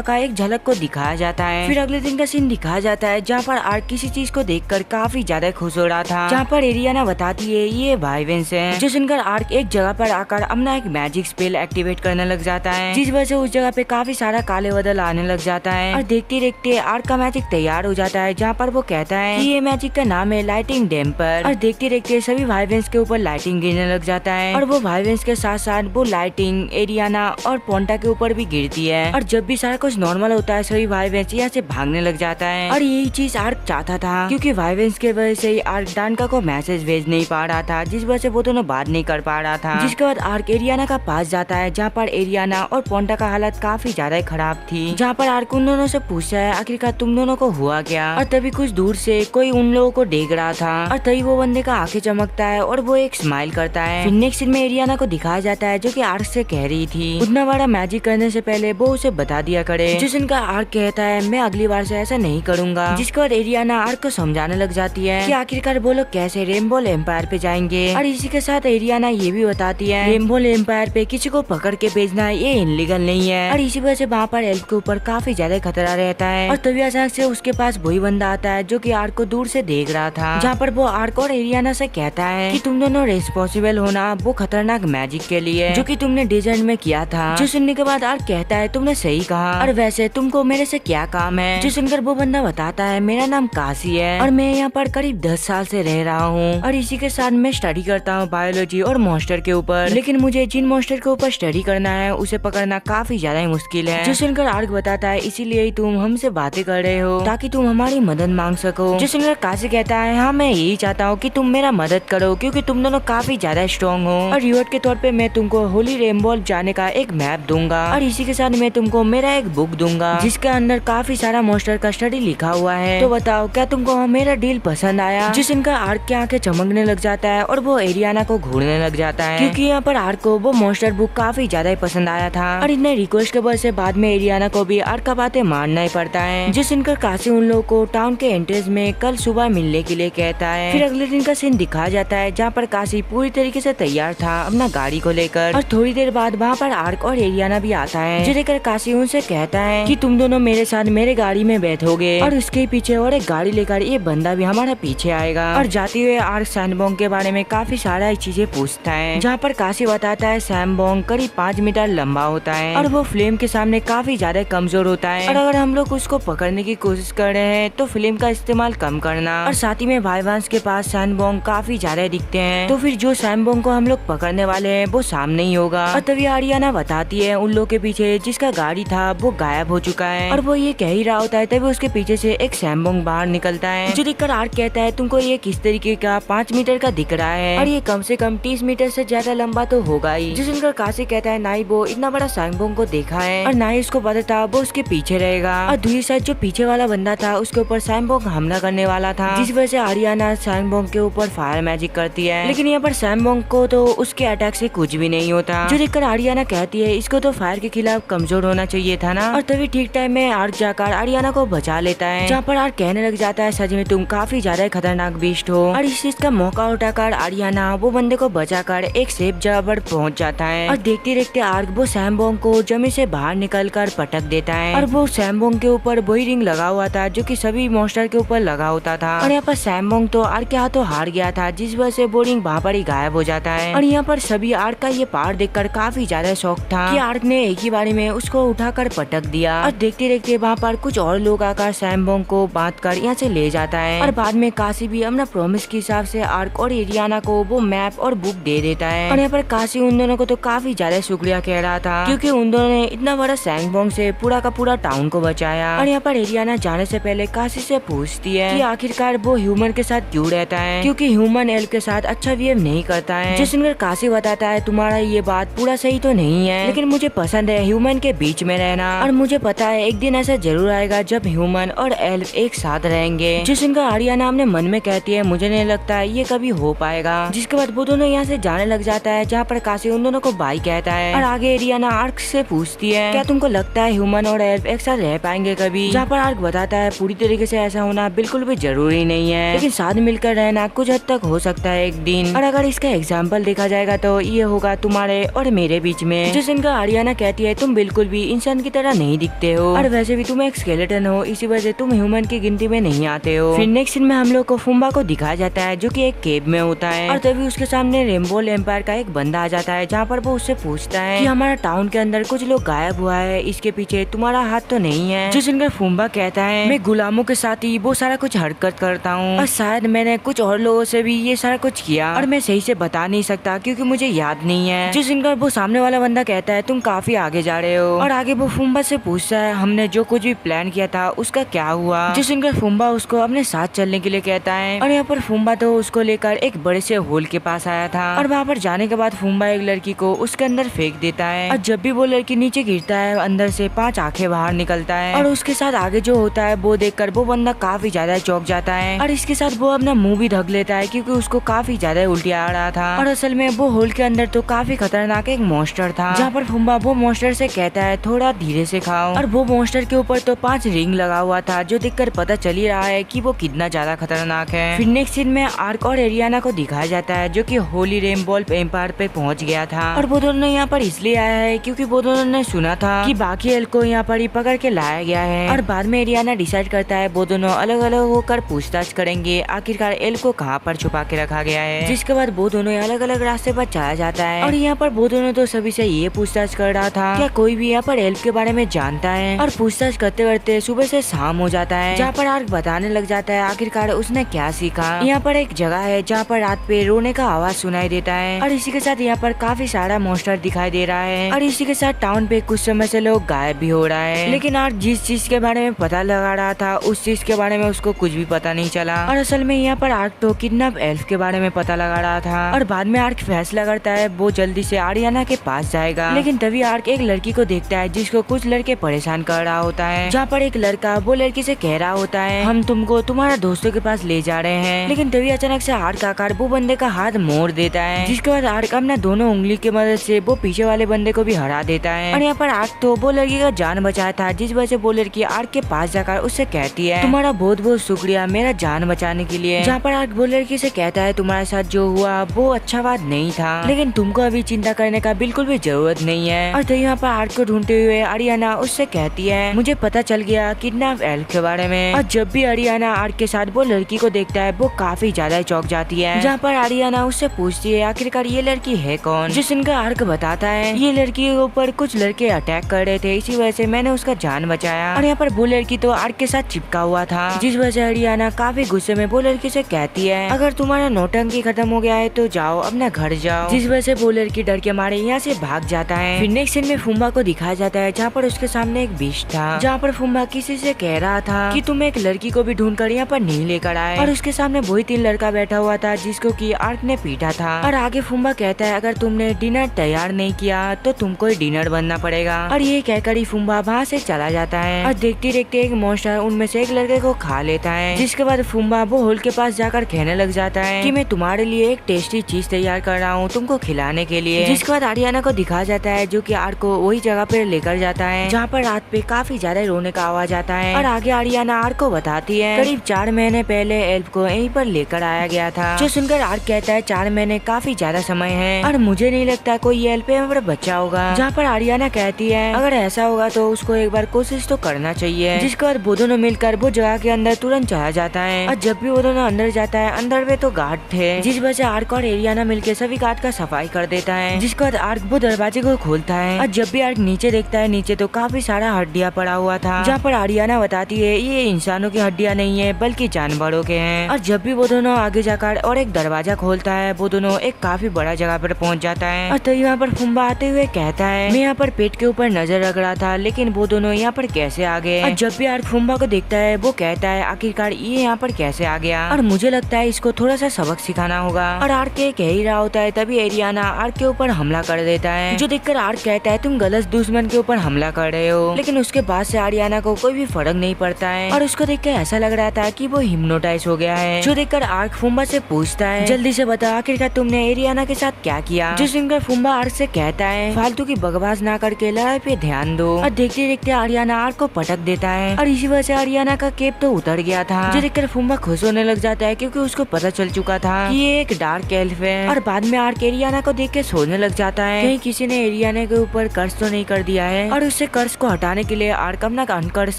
का एक झलक को दिखाया जाता है। फिर अगले दिन का सीन दिखाया जाता है जहाँ पर आर्क किसी चीज को देखकर काफी ज्यादा खुश हो रहा था, जहाँ पर एरियाना बताती है ये वाइवेंस है। जो सुनकर आर्क एक जगह पर आकर अपना एक मैजिक स्पेल एक्टिवेट करने लग जाता है, जिस वजह से उस जगह पे काफी सारा काले बादल आने लग जाता है और देखते देखते आर्क का मैजिक तैयार हो जाता है, जहाँ पर वो कहता है कि ये मैजिक का नाम है लाइटिंग डैम्पर। और देखते देखते सभी वाइवेंस के ऊपर लाइटिंग गिरने लग जाता है और वो वाइवेंस के साथ साथ वो लाइटिंग एरियाना और पोंटा के ऊपर भी गिरती है और जब भी सारा कुछ नॉर्मल होता है सभी वाइवेंस यहाँ से भागने लग जाता है। और यही चीज आर्क चाहता था क्योंकि वाइवेंस के वजह से आर्क डानका को मैसेज भेज नहीं पा रहा था, जिस वजह से वो दोनों बात नहीं कर पा रहा था। जिसके बाद आर्क एरियाना का पास जाता है जहाँ पर एरियाना और पोंटा का हालत काफी ज्यादा खराब थी, जहाँ पर आर्क उन दोनों से पूछता है आखिरकार तुम दोनों को हुआ क्या। और तभी कुछ दूर से कोई उन लोगों को देख रहा था और तभी वो बंदे का आंखें चमकता है और वो एक स्माइल करता है। फिर नेक्स्ट सीन में एरियाना को दिखाया जाता है जो कि आर्क से कह रही थी उतना बड़ा मैजिक करने से पहले वो उसे बता दिया करे, जिस इनका आर्क कहता है मैं अगली बार से ऐसा नहीं करूंगा। जिसके बाद एरियाना आर्क को समझाने लग जाती है कि आखिरकार वो लोग कैसे रेनबोल एम्पायर पे जाएंगे। और इसी के साथ एरियाना ये भी बताती है रेनबोल एम्पायर पे किसी को पकड़ के भेजना ये इनलीगल नहीं है और इसी वजह से वहाँ पर एल्फ के ऊपर काफी ज्यादा खतरा रहता है। और तभी अचानक से उसके पास वही बंदा आता है जो कि आर्क को दूर से देख रहा था, जहाँ पर वो आर्क और एरियाना से कहता है कि तुम दोनों रेस्पॉन्सिबल होना वो खतरनाक मैजिक के लिए जो कि तुमने डेजर्ट में किया था। जो सुनने के बाद आर्क कहता है तुमने सही कहा, और वैसे तुमको मेरे से क्या काम है। जो सुनकर वो बंदा बताता है मेरा नाम काशी है और मैं यहाँ पर करीब 10 साल से रह रहा हूँ और इसी के साथ मैं स्टडी करता हूँ बायोलॉजी और मॉन्स्टर के ऊपर। लेकिन मुझे जिन मॉन्स्टर के ऊपर स्टडी करना है उसे पकड़ना काफी ज्यादा ही मुश्किल है। जो सुनकर आर्क बताता है इसीलिए ही तुम हमसे बातें कर रहे हो ताकि तुम हमारी मदद मांग सको। जो सुनकर काशी कहता है हाँ मैं यही चाहता हूँ कि तुम मेरा मदद करो क्योंकि तुम दोनों काफी ज्यादा स्ट्रॉन्ग हो और रिवॉर्ड के तौर पे मैं तुमको होली रेनबो जाने का एक मैप दूंगा और इसी के साथ मैं तुमको मेरा एक बुक दूंगा जिसके अंदर काफी सारा मॉन्स्टर का स्टडी लिखा हुआ है। तो बताओ क्या तुमको मेरा डील पसंद आया। जिस इनका आर्क की आंखें चमकने लग जाता है और वो एरियाना को घूरने लग जाता है क्योंकि यहाँ पर आर्क को वो मॉन्स्टर बुक काफी ज्यादा ही पसंद आया था और इतने रिक्वेस्ट के वजह से बाद में एरियाना को भी आर्क का बातें मानना ही पड़ता है। जिस इनका काशी उन लोगों को टाउन के एंट्रेंस में कल सुबह मिलने के लिए कहता है। फिर अगले दिन का सीन दिखाया जाता है जहाँ पर काशी पूरी तरीके से तैयार था अपना गाड़ी को लेकर और थोड़ी देर बाद वहाँ पर आर्क और एरियाना भी आता है जो देखकर काशी उनसे कहता है कि तुम दोनों मेरे साथ मेरे गाड़ी में बैठोगे और उसके पीछे और एक गाड़ी लेकर ये बंदा भी हमारा पीछे आएगा। और जाते हुए आर्क सैमबोंग के बारे में काफी सारा चीजें पूछता है जहाँ पर काशी बताता है सैमबोंग करीब 5 मीटर लंबा होता है और वो फ्लेम के सामने काफी ज्यादा कमजोर होता है और अगर हम लोग उसको पकड़ने की कोशिश कर रहे हैं तो फ्लेम का इस्तेमाल कम करना। और साथ ही में वाइवांस के पास सैमबोंग काफी ज्यादा दिखते हैं तो फिर जो सैमबोंग को हम लोग पकड़ने वाले हैं वो सामने ही होगा। और तभी आरियाना बताती है उन लोग के पीछे जिसका गाड़ी था वो गायब हो चुका है और वो ये कह ही रहा होता है तभी उसके पीछे से एक सैमबोंग बाहर निकलता है जो देखकर आर्क कहता है तुमको ये किस तरीके का 5 मीटर का दिख रहा है और ये कम से कम 30 मीटर से ज्यादा लंबा तो होगा ही। जिस सुनकर काशी कहता है ना ही वो इतना बड़ा सैमबोंग को देखा है और ना ही उसको पता था वो उसके पीछे रहेगा। और दूसरी साइड जो पीछे वाला बंदा था उसके ऊपर सैमबोंग हमला करने वाला था जिस वजह से आरियाना सैमबोंग के ऊपर फायर मैजिक करती है लेकिन यहाँ पर सैमबोंग को तो उसके अटैक से कुछ भी नहीं होता जो देखकर आरियाना कहती है इसको तो फायर के खिलाफ कमजोर होना चाहिए था ना। और तभी ठीक टाइम में आर्क जाकर आरियाना को बचा लेता है जहाँ पर आर्क कहने लग जाता है सच में तुम काफी ज्यादा खतरनाक बीस्ट हो। और इस चीज का मौका उठाकर आरियाना वो बंदे को बचाकर एक सेफ जगह पर पहुँच जाता है और देखते देखते आर्क वो सैमबोंग को जमीन से बाहर निकल कर पटक देता है और वो सैमबोंग के ऊपर वही रिंग लगा हुआ था जो कि सभी मॉन्स्टर के ऊपर लगा होता था और यहाँ पर सैमबोंग तो आर्क के हाथों हार गया था जिस वजह से वो रिंग वहाँ पर ही गायब हो जाता है। और यहाँ पर सभी आर्क का ये पार देखकर काफी ज्यादा शौक था कि आर्क ने एक ही बारी में उसको उठाकर पटक दिया और देखते देखते वहाँ पर कुछ और लोग आकर सैमबोंग को बांध कर यहाँ से ले जाता है और बाद में काशी भी अपना प्रॉमिस के हिसाब से आर्क और एरियाना को वो मैप और बुक दे देता है। और यहाँ पर काशी उन दोनों को तो काफी ज्यादा शुक्रिया कह रहा था क्योंकि उन दोनों ने इतना बड़ा सैमबोंग से पूरा का पूरा टाउन को बचाया। और यहाँ पर एरियाना जाने से पहले काशी से पूछती है कि आखिरकार वो ह्यूमन के साथ क्यों रहता है क्योंकि ह्यूमन एल्फ के साथ अच्छा बिहेव नहीं करता है। जो सुनकर काशी बताता है तुम्हारा ये बात पूरा सही तो नहीं है लेकिन मुझे पसंद है ह्यूमन के बीच में रहना और मुझे पता है एक दिन ऐसा जरूर आएगा जब ह्यूमन और एल्फ एक साथ रहेंगे। जो सुनकर आरियाना अपने मन में कहती है मुझे नहीं लगता ये कभी हो पाएगा। जिसके बाद वो दोनों यहाँ से जाने लग जाता है जहाँ पर काशी उन दोनों को बाय कहता है और आगे एरियाना आर्क से पूछती है क्या तुमको लगता है ह्यूमन और एल्फ एक साथ रह पाएंगे कभी। जहाँ पर आर्क बताता है पूरी तरीके से ऐसा होना बिल्कुल भी जरूरी नहीं है लेकिन साथ मिलकर रहना कुछ हद तक हो सकता है एक दिन। और अगर इसका एग्जाम्पल देखा जाएगा तो ये होगा तुम्हारे और मेरे बीच में। जो सुनकर आरियाना कहती है तुम बिल्कुल भी इंसान की तरह नहीं दिखते हो और वैसे भी तुम एक स्केलेटन हो इसी वजह से तुम ह्यूमन की गिनती में नहीं आते हो। फिर नेक्स्ट सीन में हम लोग को फुम्बा को दिखाया जाता है जो कि एक केव में होता है और तभी उसके सामने रेनबो एम्पायर का एक बंदा आ जाता है जहाँ पर वो उससे पूछता है कि हमारा टाउन के अंदर कुछ लोग गायब हुआ है इसके पीछे तुम्हारा हाथ तो नहीं है। जो सुनकर फुम्बा कहता है मैं गुलामों के साथ ही वो सारा कुछ हरकत करता हूँ और शायद मैंने कुछ और लोगों से भी ये सारा कुछ किया और मैं सही से बता नहीं सकता क्योंकि मुझे याद नहीं है। जो सुनकर वो सामने वाला बंदा कहता है तुम काफी आगे जा रहे हो और आगे वो फुम्बा से पूछता है हमने जो कुछ भी प्लान किया था उसका क्या हुआ। जो सुनकर फुम्बा उसको अपने साथ चलने के लिए कहता है और यहाँ पर फुम्बा तो उसको लेकर एक बड़े से होल के पास आया था और वहाँ पर जाने के बाद फुम्बा एक लड़की को उसके अंदर फेंक देता है और जब भी वो लड़की नीचे गिरता है अंदर से 5 आंखें बाहर निकलता है और उसके साथ आगे जो होता है वो देखकर वो बंदा काफी ज्यादा चौंक जाता है और इसके साथ वो अपना मुंह भी ढक लेता है क्योंकि उसको काफी ज्यादा उल्टी आ रहा था। और असल में वो होल के अंदर तो काफी खतरनाक एक मॉन्स्टर था जहाँ पर फुम्बा वो मॉन्स्टर से कहता है थोड़ा धीरे से खाओ और वो मॉन्स्टर के ऊपर तो 5 रिंग लगा हुआ था जो देखकर पता चल ही रहा है कि वो कितना ज्यादा खतरनाक है। फिर नेक्स्ट सीन में आर्क और एरियाना को दिखाया जाता है जो कि होली रेनबो एम्पायर पे पहुंच गया था और वो दोनों यहाँ पर इसलिए आया है क्योंकि वो दोनों ने सुना था कि बाकी एल्फ को यहाँ पर ही पकड़ के लाया गया है। और बाद में एरियाना डिसाइड करता है वो दोनों अलग अलग होकर पूछताछ करेंगे आखिरकार एल्फ को कहाँ पर छुपा के रखा गया है। जिसके बाद वो दोनों अलग अलग रास्ते पर चला दिखाया जाता है। और यहाँ पर वो दोनों तो सभी से ये पूछताछ कर रहा था क्या कोई भी यहाँ पर एल्फ के बारे में जानता है। और पूछताछ करते करते सुबह से शाम हो जाता है, जहाँ पर आर्क बताने लग जाता है आखिरकार उसने क्या सीखा। यहाँ पर एक जगह है जहाँ पर रात पे रोने का आवाज सुनाई देता है और इसी के साथ यहाँ पर काफी सारा मॉन्स्टर दिखाई दे रहा है। और इसी के साथ टाउन पे कुछ समय से लोग गायब भी हो रहा है, लेकिन आर्क जिस चीज के बारे में पता लगा रहा था उस चीज के बारे में उसको कुछ भी पता नहीं चला। और असल में यहाँ पर आर्क तो किडनैप एल्फ के बारे में पता लगा रहा था। और बाद में आर्क फैसला करता है वो जल्दी से आरियाना के पास जाएगा, लेकिन तभी आर्क एक लड़की को देखता है जिसको कुछ लड़के परेशान कर रहा होता है, जहाँ पर एक लड़का वो लड़की से कह रहा होता है हम तुमको तुम्हारा दोस्तों के पास ले जा रहे हैं। लेकिन तभी अचानक से आर्क आकर वो बंदे का हाथ मोड़ देता है, जिसके बाद आर्क अपना दोनों उंगली की मदद से वो पीछे वाले बंदे को भी हरा देता है। और यहाँ पर आर्क तो वो लड़की का जान बचाया था, जिस वजह से वो लड़की आर्क के पास जाकर उससे कहती है तुम्हारा बहुत बहुत शुक्रिया मेरा जान बचाने के लिए। जहाँ पर आर्क वो लड़की से कहता है तुम्हारे साथ जो हुआ वो अच्छा बात नहीं था, लेकिन तुमको अभी चिंता करने का बिल्कुल भी जरूरत नहीं है। और तो यहाँ पर आर्क को ढूंढते हुए आरियाना उससे कहती है मुझे पता चल गया किडनैप एल्फ के बारे में। और जब भी आरियाना आर्क के साथ वो लड़की को देखता है वो काफी ज्यादा चौंक जाती है, जहाँ पर आरियाना उससे पूछती है आखिरकार ये लड़की है कौन, जिस इनका आर्क बताता है ये लड़की के ऊपर कुछ लड़के अटैक कर रहे थे, इसी वजह से मैंने उसका जान बचाया। और यहाँ पर वो लड़की तो आर्क के साथ चिपका हुआ था, जिस वजह से आरियाना काफी गुस्से में वो लड़की से कहती है अगर तुम्हारा नौटंकी खत्म हो गया है तो जाओ अपना घर जाओ, जिस वजह से वो लड़की डर के मारे यहाँ से भाग जाता है। फिर नेक्स्ट सीन में फुम्बा को दिखाया जाता है जहाँ पर उसके सामने एक बीच था, जहाँ पर फुम्बा किसी से कह रहा था कि तुम एक लड़की को भी ढूंढ कर यहाँ पर नहीं लेकर आए। और उसके सामने वही 3 लड़का बैठा हुआ था जिसको कि आर्क ने पीटा था। और आगे फुम्बा कहता है अगर तुमने डिनर तैयार नहीं किया तो तुमको डिनर बनना पड़ेगा। और ये कहकर ही फुम्बा वहाँ से चला जाता है। और देखते देखते एक मॉन्स्टर उनमें से एक लड़के को खा लेता है, जिसके बाद फुम्बा वो होल के पास जाकर कहने लग जाता है कि मैं तुम्हारे लिए एक टेस्टी चीज तैयार कर रहा हूँ तुमको खिलाने के लिए। जिसके बाद आरियाना को दिखाया जाता है जो कि आर्क को वही जगह पे लेकर जाता है जहाँ पर रात पे काफी ज्यादा रोने का आवाज आता है। और आगे आरियाना आर्क को बताती है करीब 4 महीने पहले एल्फ को यहीं पर लेकर आया गया था, जो सुनकर आर्क कहता है 4 महीने काफी ज्यादा समय है और मुझे नहीं लगता कोई एल्फ यहाँ पर बच्चा होगा। जहाँ पर आरियाना कहती है अगर ऐसा होगा तो उसको एक बार कोशिश तो करना चाहिए। जिसके बाद वो दोनों मिलकर वो जगह के अंदर तुरंत चला जाता है। और जब भी वो दोनों अंदर जाता है अंदर में तो गार्ड थे, जिस वजह से आर्क और एरियाना मिलकर सभी गार्ड का सफाई कर देता है। जिसके बाद आर्क वो दरवाजे को खोलता है और जब भी आर्क नीचे देखता है नीचे तो काफी सारा हड्डियाँ पड़ा हुआ था, जहाँ पर आरियाना बताती है ये इंसानों की हड्डियाँ नहीं है बल्कि जानवरों के हैं। और जब भी वो दोनों आगे जाकर और एक दरवाजा खोलता है वो दोनों एक काफी बड़ा जगह पर पहुँच जाता है। और तो यहाँ पर फुम्बा आते हुए कहता है मैं यहाँ पर पेट के ऊपर नजर रख रहा था लेकिन वो दोनों यहाँ पर कैसे आ गए। और जब भी आर्क फुम्बा को देखता है वो कहता है आखिरकार ये यहाँ पर कैसे आ गया और मुझे लगता है इसको थोड़ा सा सबक सिखाना होगा। और आर्क कह ही रहा होता है तभी एरियाना आर्क के ऊपर हमला कर देता है, जो देखकर आर्क कहता है तुम गलत दुश्मन के ऊपर हमला कर रहे हो। लेकिन उसके बाद से आरियाना को कोई भी फर्क नहीं पड़ता है और उसको देखकर ऐसा लग रहा था कि वो हिप्नोटाइज हो गया है, जो देखकर आर्क फुम्बा से पूछता है जल्दी से बता आखिरकार तुमने एरियाना के साथ क्या किया। जो सुनकर फुम्बा आर्क से कहता है फालतू की बकवास ना करके लड़ाई पे ध्यान दो। और देखते देखते आरियाना आर्क को पटक देता है और इसी वजह से आरियाना का केप तो उतर गया था, जो देखकर फुम्बा खुश होने लग जाता है क्योंकि उसको पता चल चुका था कि ये एक डार्क एल्फ है। और बाद में आर्क एरियाना को देख के सोचने लग जाता है कहीं किसी ने एरियाना के ऊपर कर्ज तो नहीं कर दिया है। और उससे कर्ज को हटाने के लिए आर्क अपना अनकर्ज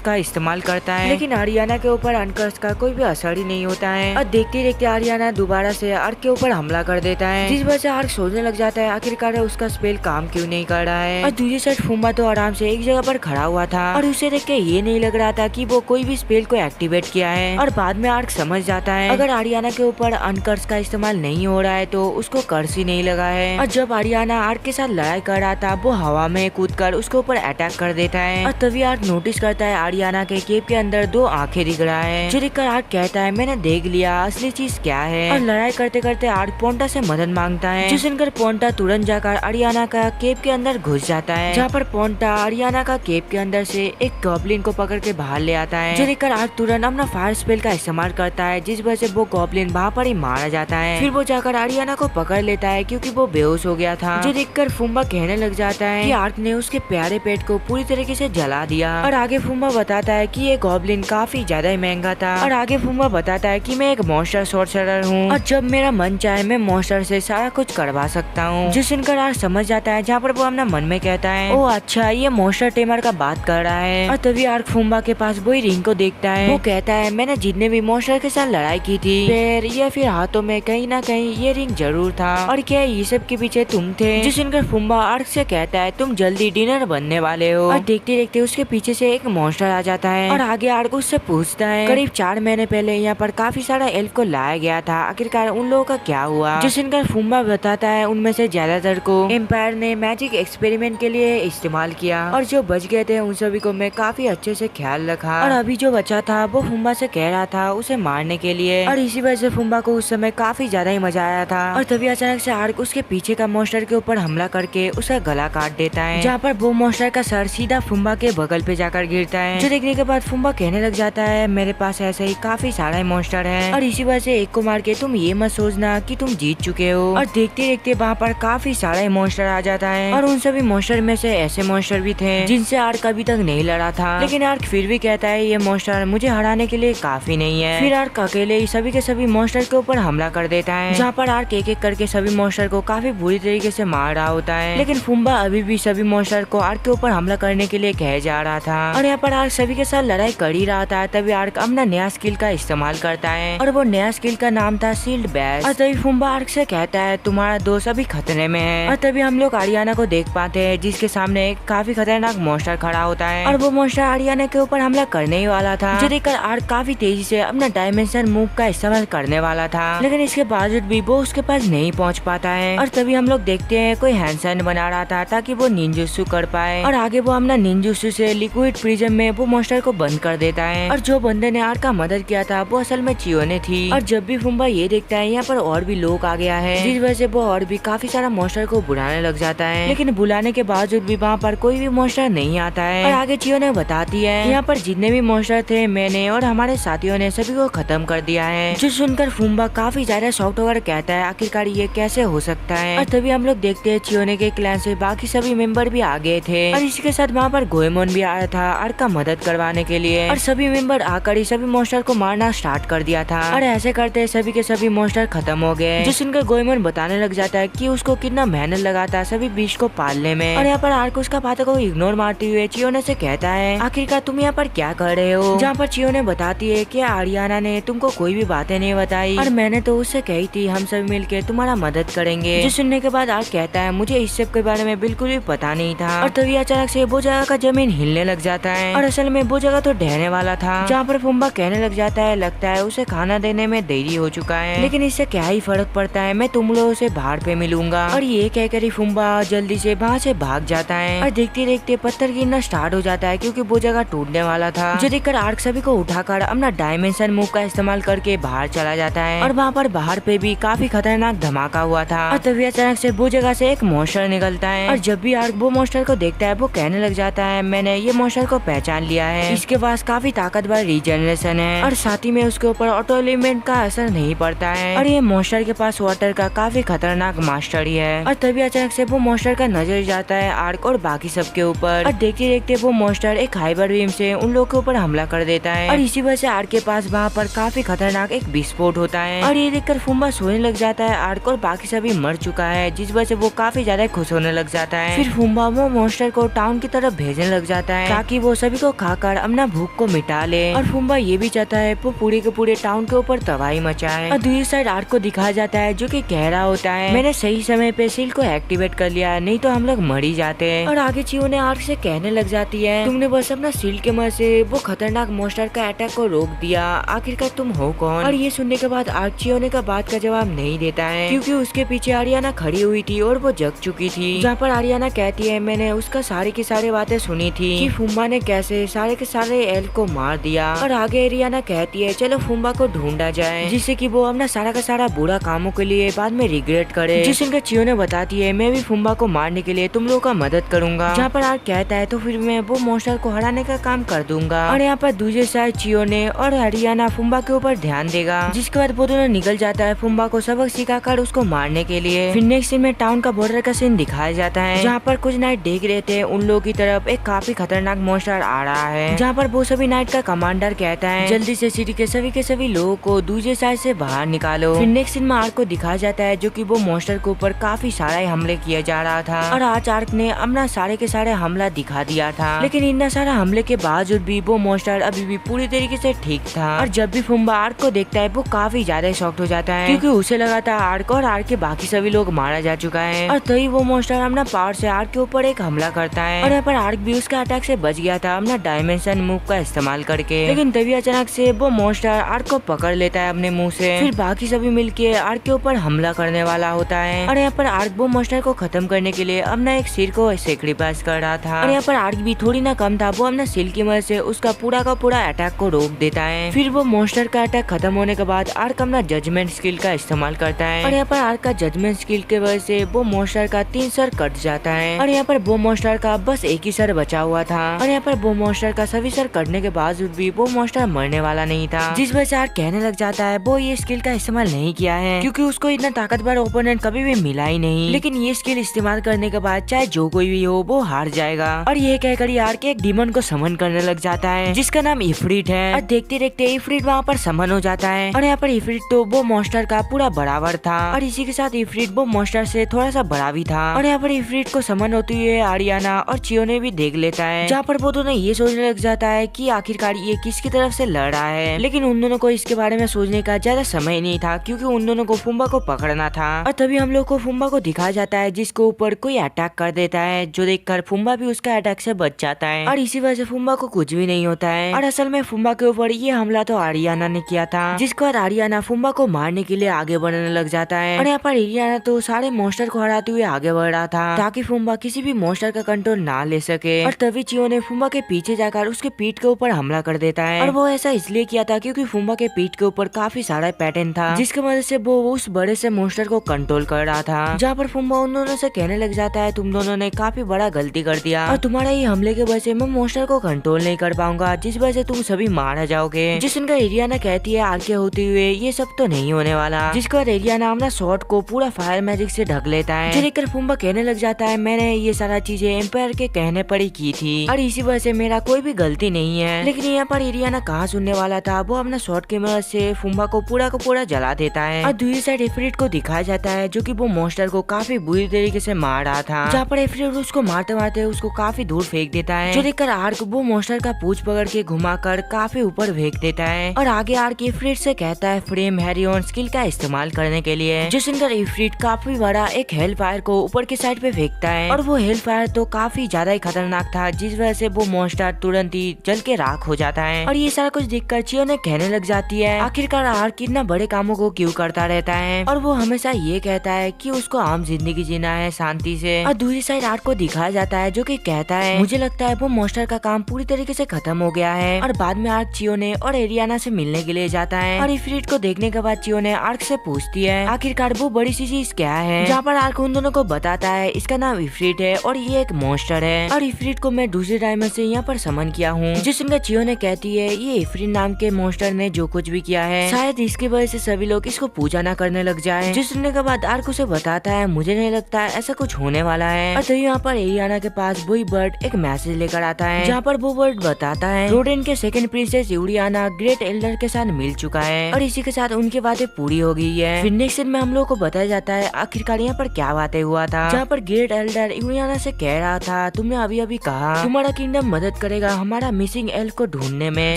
का इस्तेमाल करता है, लेकिन आरियाना के ऊपर अनकर्ज का कोई भी असर ही नहीं होता है। और देखते देखते आरियाना दोबारा से आर्क के ऊपर हमला कर देता है, जिस वजह से आर्क सोचने लग जाता है आखिरकार उसका स्पेल काम क्यों नहीं कर रहा है। और दूसरी साइड फुम्बा तो आराम से एक जगह पर खड़ा हुआ था और उसे देख के ये नहीं लग रहा था कि वो कोई भी स्पेल को एक्टिवेट किया है। और बाद में आर्क समझ जाता है अगर आरियाना के ऊपर अनकर्ज का इस्तेमाल नहीं हो रहा है तो उसको कर्ज ही नहीं लगा है। और जब आरियाना आर्क के साथ लड़ाई कर रहा था वो हवा में कूदकर उसके ऊपर अटैक कर देता है। और तभी आर्क नोटिस करता है आरियाना के केप के अंदर 2 आंखें दिख रहा है, जो देखकर आर्क कहता है मैंने देख लिया असली चीज क्या है। और लड़ाई करते करते आर्क पोंटा से मदद मांगता है, जो सुनकर पोंटा तुरंत जाकर आरियाना का केप के अंदर घुस जाता है, जहाँ पर पोंटा आरियाना का केप के अंदर से एक गॉब्लिन को पकड़ के बाहर ले आता है, जो देखकर आर्क तुरंत अपना फायर स्पेल का इस्तेमाल करता है, जिस वजह से वो गॉब्लिन वहाँ पर ही मारा जाता है। फिर वो जाकर आरियाना को पकड़ लेता है क्योंकि वो बेहोश हो गया था, जो देखकर फुम्बा कहने लग जाता है कि आर्क ने उसके प्यारे पेट को पूरी तरीके से जला दिया। और आगे फुम्बा बताता है कि ये गॉब्लिन काफी ज्यादा महंगा था। और आगे फुम्बा बताता है कि मैं एक मॉन्स्टर सॉर्सरर हूँ और जब मेरा मन चाहे मैं मॉन्स्टर से सारा कुछ करवा सकता हूँ, जो सुनकर आर्क समझ जाता है, जहाँ पर वो अपना मन में कहता है ओ अच्छा ये मॉन्स्टर टेमर का बात कर रहा है। और तभी आर्क फुम्बा के पास वही रिंग को देखता है, वो कहता है मैंने जितने भी मॉन्स्टर के साथ लड़ाई की थी पैर या फिर हाथों में कहीं ना कहीं ये रिंग जरूर था। और क्या क्या ये सब के पीछे तुम थे? जो सुनकर फुम्बा आर्क से कहता है तुम जल्दी डिनर बनने वाले हो। और देखते देखते उसके पीछे से एक मॉन्स्टर आ जाता है और आगे आर्क उससे पूछता है करीब 4 महीने पहले यहाँ पर काफी सारा एल्फ को लाया गया था, आखिरकार उन लोगों का क्या हुआ? जो सुनकर फुम्बा बताता है उनमें से ज्यादातर को एम्पायर ने मैजिक एक्सपेरिमेंट के लिए इस्तेमाल किया और जो बच गए थे उन सभी को मैं काफी अच्छे से ख्याल रखा और अभी जो बचा था वो फुम्बा से कह रहा था उसे मारने के लिए और इसी वजह से फुम्बा को उस समय काफी ज्यादा ही मजा आया था। और तभी अचानक से आर्क उसके पीछे का मॉन्स्टर के ऊपर हमला करके उसका गला काट देता है, जहाँ पर वो मॉन्स्टर का सर सीधा फुम्बा के बगल पे जाकर गिरता है। जो देखने के बाद फुम्बा कहने लग जाता है मेरे पास ऐसे ही काफी सारा मॉन्स्टर है और इसी वजह से एक को मार के तुम ये मत सोचना कि तुम जीत चुके हो। और देखते देखते वहाँ पर काफी सारा मॉन्स्टर आ जाता है और उन सभी मॉन्स्टर में से ऐसे मॉन्स्टर भी थे जिनसे आर्क अभी तक नहीं लड़ा था, लेकिन आर्क फिर भी कहता है ये मॉन्स्टर मुझे हराने के लिए काफी नहीं है। फिर आर्क अकेले सभी के सभी मॉन्स्टर के ऊपर हमला कर देता है, जहाँ पर आर्क एक एक करके सभी मॉन्स्टर को काफी बुरी तरीके से मार रहा होता है, लेकिन फुम्बा अभी भी सभी मॉन्स्टर को आर्क के ऊपर हमला करने के लिए कह जा रहा था। और यहाँ पर आर्क सभी के साथ लड़ाई कर ही रहा था, तभी आर्क अपना नया स्किल का इस्तेमाल करता है और वो नया स्किल का नाम था शील्ड बैश। और तभी फुम्बा आर्क से कहता है तुम्हारा दोस्त अभी खतरे में है। और तभी हम लोग आरियाना को देख पाते हैं जिसके सामने एक काफी खतरनाक मॉन्स्टर खड़ा होता है और वो मॉन्स्टर आरियाना के ऊपर हमला करने ही वाला था, जो देखकर आर्क काफी तेजी से अपना डायमेंशन मूव का इस्तेमाल करने वाला था, लेकिन इसके बावजूद भी वो उसके पास नहीं पहुंच पाता है। और तभी हम लोग देखते हैं कोई हैंडसैंड बना रहा था ताकि वो निंजुत्सु कर पाए और आगे वो अपना निंजुत्सु से लिक्विड प्रिज्म में वो मॉन्स्टर को बंद कर देता है। और जो बंदे ने आर्क का मदद किया था वो असल में चियोने थी। और जब भी फुम्बा ये देखता है यहाँ पर और भी लोग आ गया है, जिस वजह से वो और भी काफी सारा मॉन्स्टर को बुलाने लग जाता है, लेकिन बुलाने के बावजूद भी वहाँ पर कोई भी मॉन्स्टर नहीं आता है। और आगे चियोने बताती है यहाँ पर जितने भी मॉन्स्टर थे मैंने और हमारे साथियों ने सभी को खत्म कर दिया है। जो सुनकर फुम्बा काफी ज्यादा शॉक्ड होकर कहता है आखिरकार ये कैसे हो सकता है। और तभी हम लोग देखते हैं चियोने के क्लैन से बाकी सभी मेंबर भी आ गए थे और इसी के साथ वहाँ पर गोएमोन भी आया था आर्क का मदद करवाने के लिए और सभी मेंबर आकर ही सभी मॉन्स्टर को मारना स्टार्ट कर दिया था और ऐसे करते सभी के सभी मॉन्स्टर खत्म हो गए। जो सुनकर गोएमोन बताने लग जाता है कि उसको कितना मेहनत लगा था सभी बीच को पालने में। और यहाँ पर आर्क उसका बातों को इग्नोर मारते हुए चियोने से कहता है आखिरकार तुम यहाँ पर क्या कर रहे हो, जहाँ पर चियोने बताती है कि आरियाना ने तुमको कोई भी बातें नहीं बताई और मैंने तो उससे कही थी हम सब मिलके तुम्हारा मदद करेंगे। जो सुनने के बाद आर्क कहता है मुझे इस सब के बारे में बिल्कुल भी पता नहीं था। और तभी अचानक से वो जगह का जमीन हिलने लग जाता है और असल में वो जगह तो ढहने वाला था, जहाँ पर फुम्बा कहने लग जाता है लगता है उसे खाना देने में देरी हो चुका है, लेकिन इससे क्या ही फर्क पड़ता है, मैं तुम लोगों से बाहर पे मिलूंगा। और ये कहकर ही फुम्बा जल्दी से वहाँ से भाग जाता है और देखते देखते पत्थर गिरना स्टार्ट हो जाता है क्योंकि वो जगह टूटने वाला था। जो देखकर आर्क सभी को उठाकर अपना डायमेंशन मूव का इस्तेमाल करके बाहर चला जाता है और वहाँ पर बाहर पे भी काफी खतरनाक धमाका हुआ था। और तभी अचानक से वो जगह से एक मॉन्स्टर निकलता है और जब भी आर्क वो मॉन्स्टर को देखता है वो कहने लग जाता है मैंने ये मॉन्स्टर को पहचान लिया है, इसके पास काफी ताकतवर रीजनरेशन है और साथ ही में उसके ऊपर ऑटो एलिमेंट का असर नहीं पड़ता है और ये मॉन्स्टर के पास वाटर का काफी खतरनाक मास्टरी है। और तभी अचानक से वो मॉन्स्टर का नजर जाता है आर्क और बाकी सबके ऊपर और देखते देखते वो मॉन्स्टर एक हाइपर बीम से उन लोगों के ऊपर हमला कर देता है और इसी वजह से आर्क के पास वहाँ पर काफी खतरनाक एक विस्फोट होता है और ये देखकर फुम्बा सोने लग जाता है आर्क और बाकी सभी मर चुका है, जिस वजह से वो काफी ज्यादा खुश होने लग जाता है। फिर फुम्बा वो मॉन्स्टर को टाउन की तरफ भेजने लग जाता है ताकि वो सभी को खाकर अपना भूख को मिटा ले और फुम्बा ये भी चाहता है वो पूरे के पूरे टाउन के ऊपर तबाही मचाए। और दूसरी साइड आर्क को दिखाया जाता है जो कि कह रहा होता है मैंने सही समय पे सील को एक्टिवेट कर लिया, नहीं तो हम लोग मर ही जाते हैं। और आगे चियो ने आर्क से कहने लग जाती है तुमने बस अपना सील के मदद से वो खतरनाक मॉन्स्टर का अटैक को रोक दिया, आखिरकार तुम हो कौन। और ये सुनने के बाद आर्क चियोने का बात का जवाब नहीं देता है क्योंकि उसके पीछे आरियाना खड़ी हुई थी और वो जग चुकी थी, जहाँ पर आरियाना कहती है मैंने उसका सारी की सारी बातें सुनी थी कि फुम्बा ने कैसे सारे के सारे एल्फ को मार दिया। और आगे आरियाना कहती है चलो फुम्बा को ढूंढा जाए जिससे कि वो अपना सारा का सारा बुरा कामों के लिए बाद में रिग्रेट करे। जिस सुनकर चियोने बताती है मैं भी फुम्बा को मारने के लिए तुम लोगों का मदद करूंगा, जहाँ पर आर्क कहता है तो फिर मैं वो मॉन्स्टर को हराने का काम कर दूंगा। और यहाँ पर दूसरे साइड चियोने और आरियाना फुम्बा के ऊपर ध्यान देगा, जिसके बाद वो दोनों निकल जाता है फुम्बा को सबक सिखाकर उसको मारने के लिए। फिर नेक्स्ट सीन में टाउन का बॉर्डर का सीन दिखाया जाता है, जहाँ पर कुछ नाइट देख रहे थे उन लोगों की तरफ एक काफी खतरनाक मॉन्स्टर आ रहा है, जहाँ पर वो सभी नाइट का कमांडर कहता है जल्दी से सिटी के सभी लोगों को दूसरे साइड से बाहर निकालो। फिर नेक्स्ट सीन में आर्क को दिखाया जाता है जो कि वो मॉन्स्टर के ऊपर काफी सारा हमले किया जा रहा था और आज आर्क ने अपना सारे के सारे हमला दिखा दिया था, लेकिन इतना सारा हमले के बावजूद भी वो मॉन्स्टर अभी भी पूरी तरीके से ठीक था। और जब भी फुम्बा आर्क को देखता है वो काफी ज्यादा शॉक्ड हो जाता है क्योंकि उसे लगा था आर्क और आर्क के बाकी सभी लोग मारा जा चुका है। और तभी वो मॉन्स्टर अपना पावर से आर्क के ऊपर एक हमला करता है और यहाँ पर आर्क भी उसके अटैक से बच गया था अपना डायमेंशन मूव का इस्तेमाल करके। लेकिन तभी अचानक से वो मॉन्स्टर आर्क को पकड़ लेता है अपने मुंह से। फिर बाकी सभी मिलके आर्क के ऊपर हमला करने वाला होता है और यहाँ पर आर्क वो मॉन्स्टर को खत्म करने के लिए अपना एक सिर को सेक्रीफाइस कर रहा था। और यहाँ पर आर्क भी थोड़ी ना कम था, वो अपना सिल की मदद से उसका पूरा का पूरा अटैक को रोक देता है। फिर वो मॉन्स्टर का अटैक खत्म होने के बाद आर्क अपना जजमेंट स्किल का इस्तेमाल करता है और यहाँ पर आर्क का जजमेंट स्किल के वजह से वो मॉन्स्टर का 3 सर कट जाता है और यहाँ पर वो मॉन्स्टर का बस एक ही सर बचा हुआ था। और यहाँ पर वो मॉन्स्टर का सभी सर कटने के बावजूद भी वो मॉन्स्टर मरने वाला नहीं था, जिस वजह से आर्क कहने लग जाता है वो ये स्किल का इस्तेमाल नहीं किया है क्योंकि उसको इतना ताकतवर ओपोनेंट कभी भी मिला ही नहीं। लेकिन ये स्किल इस्तेमाल करने के बाद चाहे जो कोई भी हो वो हार जाएगा। और ये कहकर आर्क एक डीमन को समन करने लग जाता है जिसका नाम इफरीट है। और देखते देखते इफरीट वहाँ पर समन हो जाता है और यहाँ पर इफरीट तो वो मॉन्स्टर का पूरा बराबर था और इसी के साथ इफरीट वो मॉन्स्टर से थोड़ा सा बड़ा भी था। और यहाँ पर इफरीट को समन होती हुई आरियाना और चियो ने भी देख लेता है, जहाँ पर वो दोनों ये सोचने लग जाता है कि आखिरकार ये किसकी तरफ से लड़ रहा है। लेकिन उन दोनों को इसके बारे में सोचने का ज्यादा समय नहीं था क्योंकि उन दोनों को फुम्बा को पकड़ना था। और तभी हम लोग को फुम्बा को दिखाया जाता है जिसके ऊपर कोई अटैक कर देता है, जो देखकर फुम्बा भी उसका अटैक से बच जाता है और इसी वजह से फुम्बा को कुछ भी नहीं होता है। और असल में फुम्बा के ऊपर ये हमला तो आरियाना ने किया था, जिसके बाद आरियाना फुम्बा को मारने के लिए आगे बढ़ने लग जाता है। और यहाँ पर आरियाना तो सारे मॉन्स्टर को हराते हुए आगे बढ़ रहा था ताकि फुम्बा किसी भी मॉन्स्टर का कंट्रोल ना ले सके। और तभी चियो ने फुम्बा के पीछे जाकर उसके पीठ के ऊपर हमला कर देता है और वो ऐसा इसलिए किया था क्योंकि फुम्बा के पीठ के ऊपर काफी सारा पैटर्न था जिसकी वजह से वो उस बड़े से मॉन्स्टर को कंट्रोल कर रहा था। जहाँ पर फुम्बा उन दोनों से कहने लग जाता है तुम दोनों ने काफी बड़ा गलती कर दिया और तुम्हारा ये हमले के वजह से मैं मॉन्स्टर को कंट्रोल नहीं कर पाऊंगा, जिस वजह से तुम सभी मारा जाओगे। जिस इनका एरियाना कहती है आगे होते हुए ये सब तो नहीं होने वाला, जिसके बाद एरियाना अपना शॉट को पूरा फायर मैजिक से ढक लेता है, जो देखकर फुम्बा कहने लग जाता है मैंने ये सारा चीजें एम्पायर के कहने पर ही की थी और इसी वजह से मेरा कोई भी गलती नहीं है। लेकिन यहाँ पर एरियाना कहाँ सुनने वाला था, वो अपना शॉट की मदद से फुम्बा को पूरा जला देता है। और दूसरी साइड इफरीट को दिखाया जाता है जो कि वो मॉन्स्टर को काफी बुरी तरीके से मार रहा था, जहाँ पर इफरीट उसको मारते मारते उसको काफी दूर फेंक देता है, जो देखकर आर्क वो मॉन्स्टर का पूंछ पकड़ के घुमाकर काफी ऊपर फेंक देता है। और आगे आर्क इफरीट से कहता है फ्रेम हैरियन स्किल का इस्तेमाल करने के लिए, जिस अंदर इफरीट काफी बड़ा एक हेल फायर को ऊपर की साइड पे फेंकता है और वो हेल फायर तो काफी ज्यादा ही खतरनाक था, जिस वजह से वो मॉन्स्टर तुरंत ही जल के राख हो जाता है। और ये सारा कुछ देखकर चियो ने कहने लग जाती है आखिरकार आर्क इतना बड़े कामों को क्यों करता रहता है, और वो हमेशा ये कहता है कि उसको आम जिंदगी जीना है शांति से। और दूसरी साइड आर्क को दिखाया जाता है जो कि कहता है मुझे लगता है वो मॉन्स्टर का काम पूरी तरीके से खत्म हो गया है। और बाद में आर्क चियो ने और एरियाना से मिलने के लिए जाता है और इफरीट को देखने के बाद चियो ने आर्क से पूछती है आखिरकार वो बड़ी सी चीज क्या है, जहाँ पर आर्क उन दोनों को बताता है इसका नाम इफरीट है और ये एक मॉन्स्टर है और इफरीट को मैं दूसरे डायमंड से यहाँ पर समन किया हूँ। जिसका चियो ने कहती है ये इफरीट नाम के मॉन्स्टर ने जो कुछ भी किया है शायद इसकी वजह से सभी लोग इसको पूजा ना करने लग जाए। जिस सुनने के बाद आर्क उसे बताता है मुझे नहीं लगता है ऐसा कुछ होने वाला है। और तभी यहाँ पर एरियाना के पास वही बर्ड एक मैसेज लेकर आता है, जहाँ पर वो बर्ड बताता है रोडेन के सेकंड प्रिंसेस यूरियाना ग्रेट एल्डर के साथ मिल चुका है और इसी के साथ उनकी बातें पूरी हो गई है। फिर नेक्स्ट सीन में हम लोग को बताया जाता है आखिरकार यहाँ पर क्या बातें हुआ था, जहाँ पर ग्रेट एल्डर यूरियाना से कह रहा था तुमने अभी अभी कहा तुम्हारा किंगडम मदद करेगा हमारा मिसिंग एल्फ को ढूंढने में,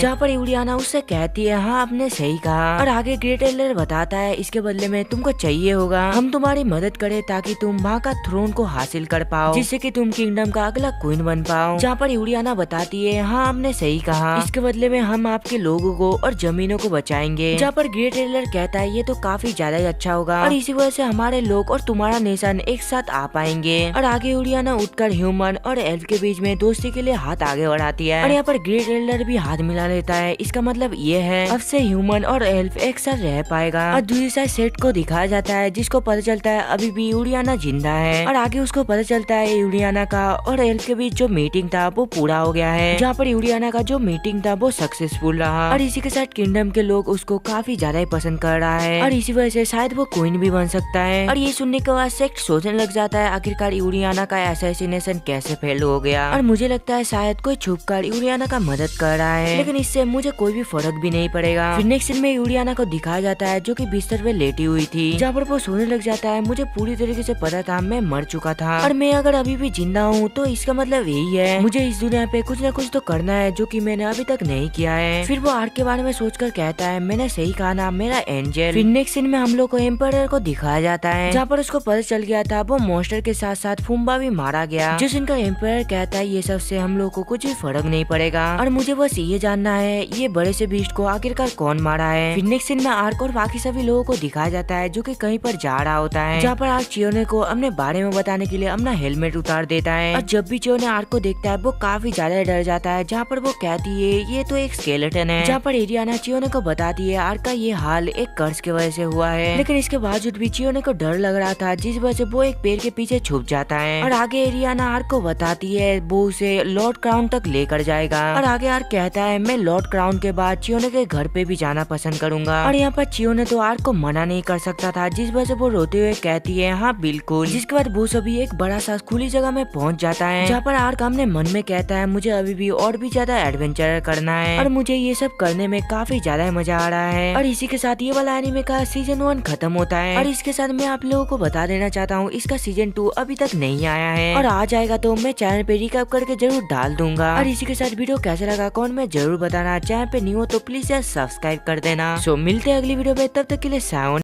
जहाँ पर यूरियाना उससे कहती है हाँ आपने सही कहा। और आगे ग्रेट एल्डर बताता है इसके बदले में तुमको चाहिए होगा हम तुम्हारी मदद करें ताकि तुम वहाँ का थ्रोन को हासिल कर पाओ, जिससे कि तुम किंगडम का अगला क्वीन बन पाओ। जहाँ पर यूरियाना बताती है हाँ आपने सही कहा इसके बदले में हम आपके लोगों को और जमीनों को बचाएंगे। जहाँ पर ग्रेट एल्डर कहता है ये तो काफी ज्यादा ही अच्छा होगा और इसी वजह से हमारे लोग और तुम्हारा नेशन एक साथ आ पाएंगे। और आगे यूरियाना उठकर ह्यूमन और एल्फ के बीच में दोस्ती के लिए हाथ आगे बढ़ाती है और यहाँ पर ग्रेट एल्डर भी हाथ मिला लेता है। इसका मतलब ये है अब से ह्यूमन और एल्फ एक साथ रह पाएगा। और दूसरी साइड सेट को दिखाया जाता है जिसको पता चलता है अभी भी यूरियाना जिंदा है और आगे उसको पता चलता है यूरियाना का और एल्फ के बीच जो मीटिंग था वो पूरा हो गया है, जहाँ पर यूरियाना का जो मीटिंग था वो सक्सेसफुल रहा और इसी के साथ किंगडम के लोग उसको काफी ज्यादा ही पसंद कर रहा है और इसी वजह से शायद वो क्वीन भी बन सकता है। और ये सुनने के बाद सेक्ट सोचने लग जाता है आखिरकार यूरियाना का असैसिनेशन कैसे फेल हो गया और मुझे लगता है शायद कोई छुपकर यूरियाना का मदद कर रहा है, लेकिन इससे मुझे कोई भी फर्क भी नहीं पड़ेगा। फिर नेक्स्ट सीन में यूरियाना को दिखाया जाता है जो कि बिस्तर पे लेटी हुई थी, जहाँ पर वो सोने लग जाता है मुझे पूरी तरीके से पता था मैं मर चुका था और मैं अगर अभी भी जिंदा हूँ तो इसका मतलब यही है मुझे इस दुनिया पे कुछ न कुछ तो करना है जो कि मैंने अभी तक नहीं किया है। फिर वो आर्क के बारे में सोचकर कहता है मैंने सही कहा ना मेरा एंजल। फिर नेक्स्ट सीन में हम लोग को एम्पायर को दिखा दिखाया जाता है, जहाँ पर उसको पता चल गया था वो मॉन्स्टर के साथ साथ फुम्बा भी मारा गया। जिस इनका एम्पायर कहता है ये सब से हम लोग को कुछ भी फर्क नहीं पड़ेगा और मुझे बस ये जानना है ये बड़े से बीस्ट को आखिरकार कौन मारा है। फिर नेक्स्ट सीन में आर्क और बाकी सभी लोगों को दिखाया जाता है जो कि कहीं पर जा रहा होता है, जहाँ पर आर्क चियोने को अपने बारे में बताने के लिए अपना हेलमेट उतार देता है। और जब भी चियोने आर्क को देखता है वो काफी ज्यादा डर जाता है, जहाँ पर वो कहती है ये तो एक स्केलेटन है। जहाँ पर एरियाना चियोने को बताती है आर्क का ये हाल एक कर्ज की वजह से हुआ है, लेकिन इसके बावजूद भी चियोने को डर लग रहा था, जिस वजह से वो एक पेड़ के पीछे छुप जाता है। और आगे एरियाना आर्क को बताती है वो उसे लॉर्ड क्राउन तक लेकर जाएगा। और आगे आर्क कहता है मैं लॉर्ड क्राउन के बाद चियोने के घर पे भी जाना पसंद करूंगा। और यहाँ पर चियोने तो आर्क को मना नहीं कर सकता था, जिस वजह से वो रोते हुए कहती है हाँ बिल्कुल। जिसके बाद वो सभी एक बड़ा सा खुली जगह में पहुंच जाता है, जहाँ पर आर्क अपने मन में कहता है मुझे अभी भी और भी ज्यादा एडवेंचर करना है और मुझे ये सब करने में काफी ज्यादा मजा आ रहा है। और इसी के साथ ये वाला एनीमे का सीजन 1 खत्म होता है। और इसके साथ मैं आप लोगों को बता देना चाहता हूँ इसका सीजन 2 अभी तक नहीं आया है, और आ जाएगा तो मैं चैनल पे रिकैप करके जरूर डाल दूंगा। और इसी के साथ वीडियो कैसा लगा कौन में जरूर बताना, चैनल पे न्यू हो तो प्लीज यार सब्सक्राइब कर देना। सो मिलते हैं अगली वीडियो में, तब तक के लिए साउंड।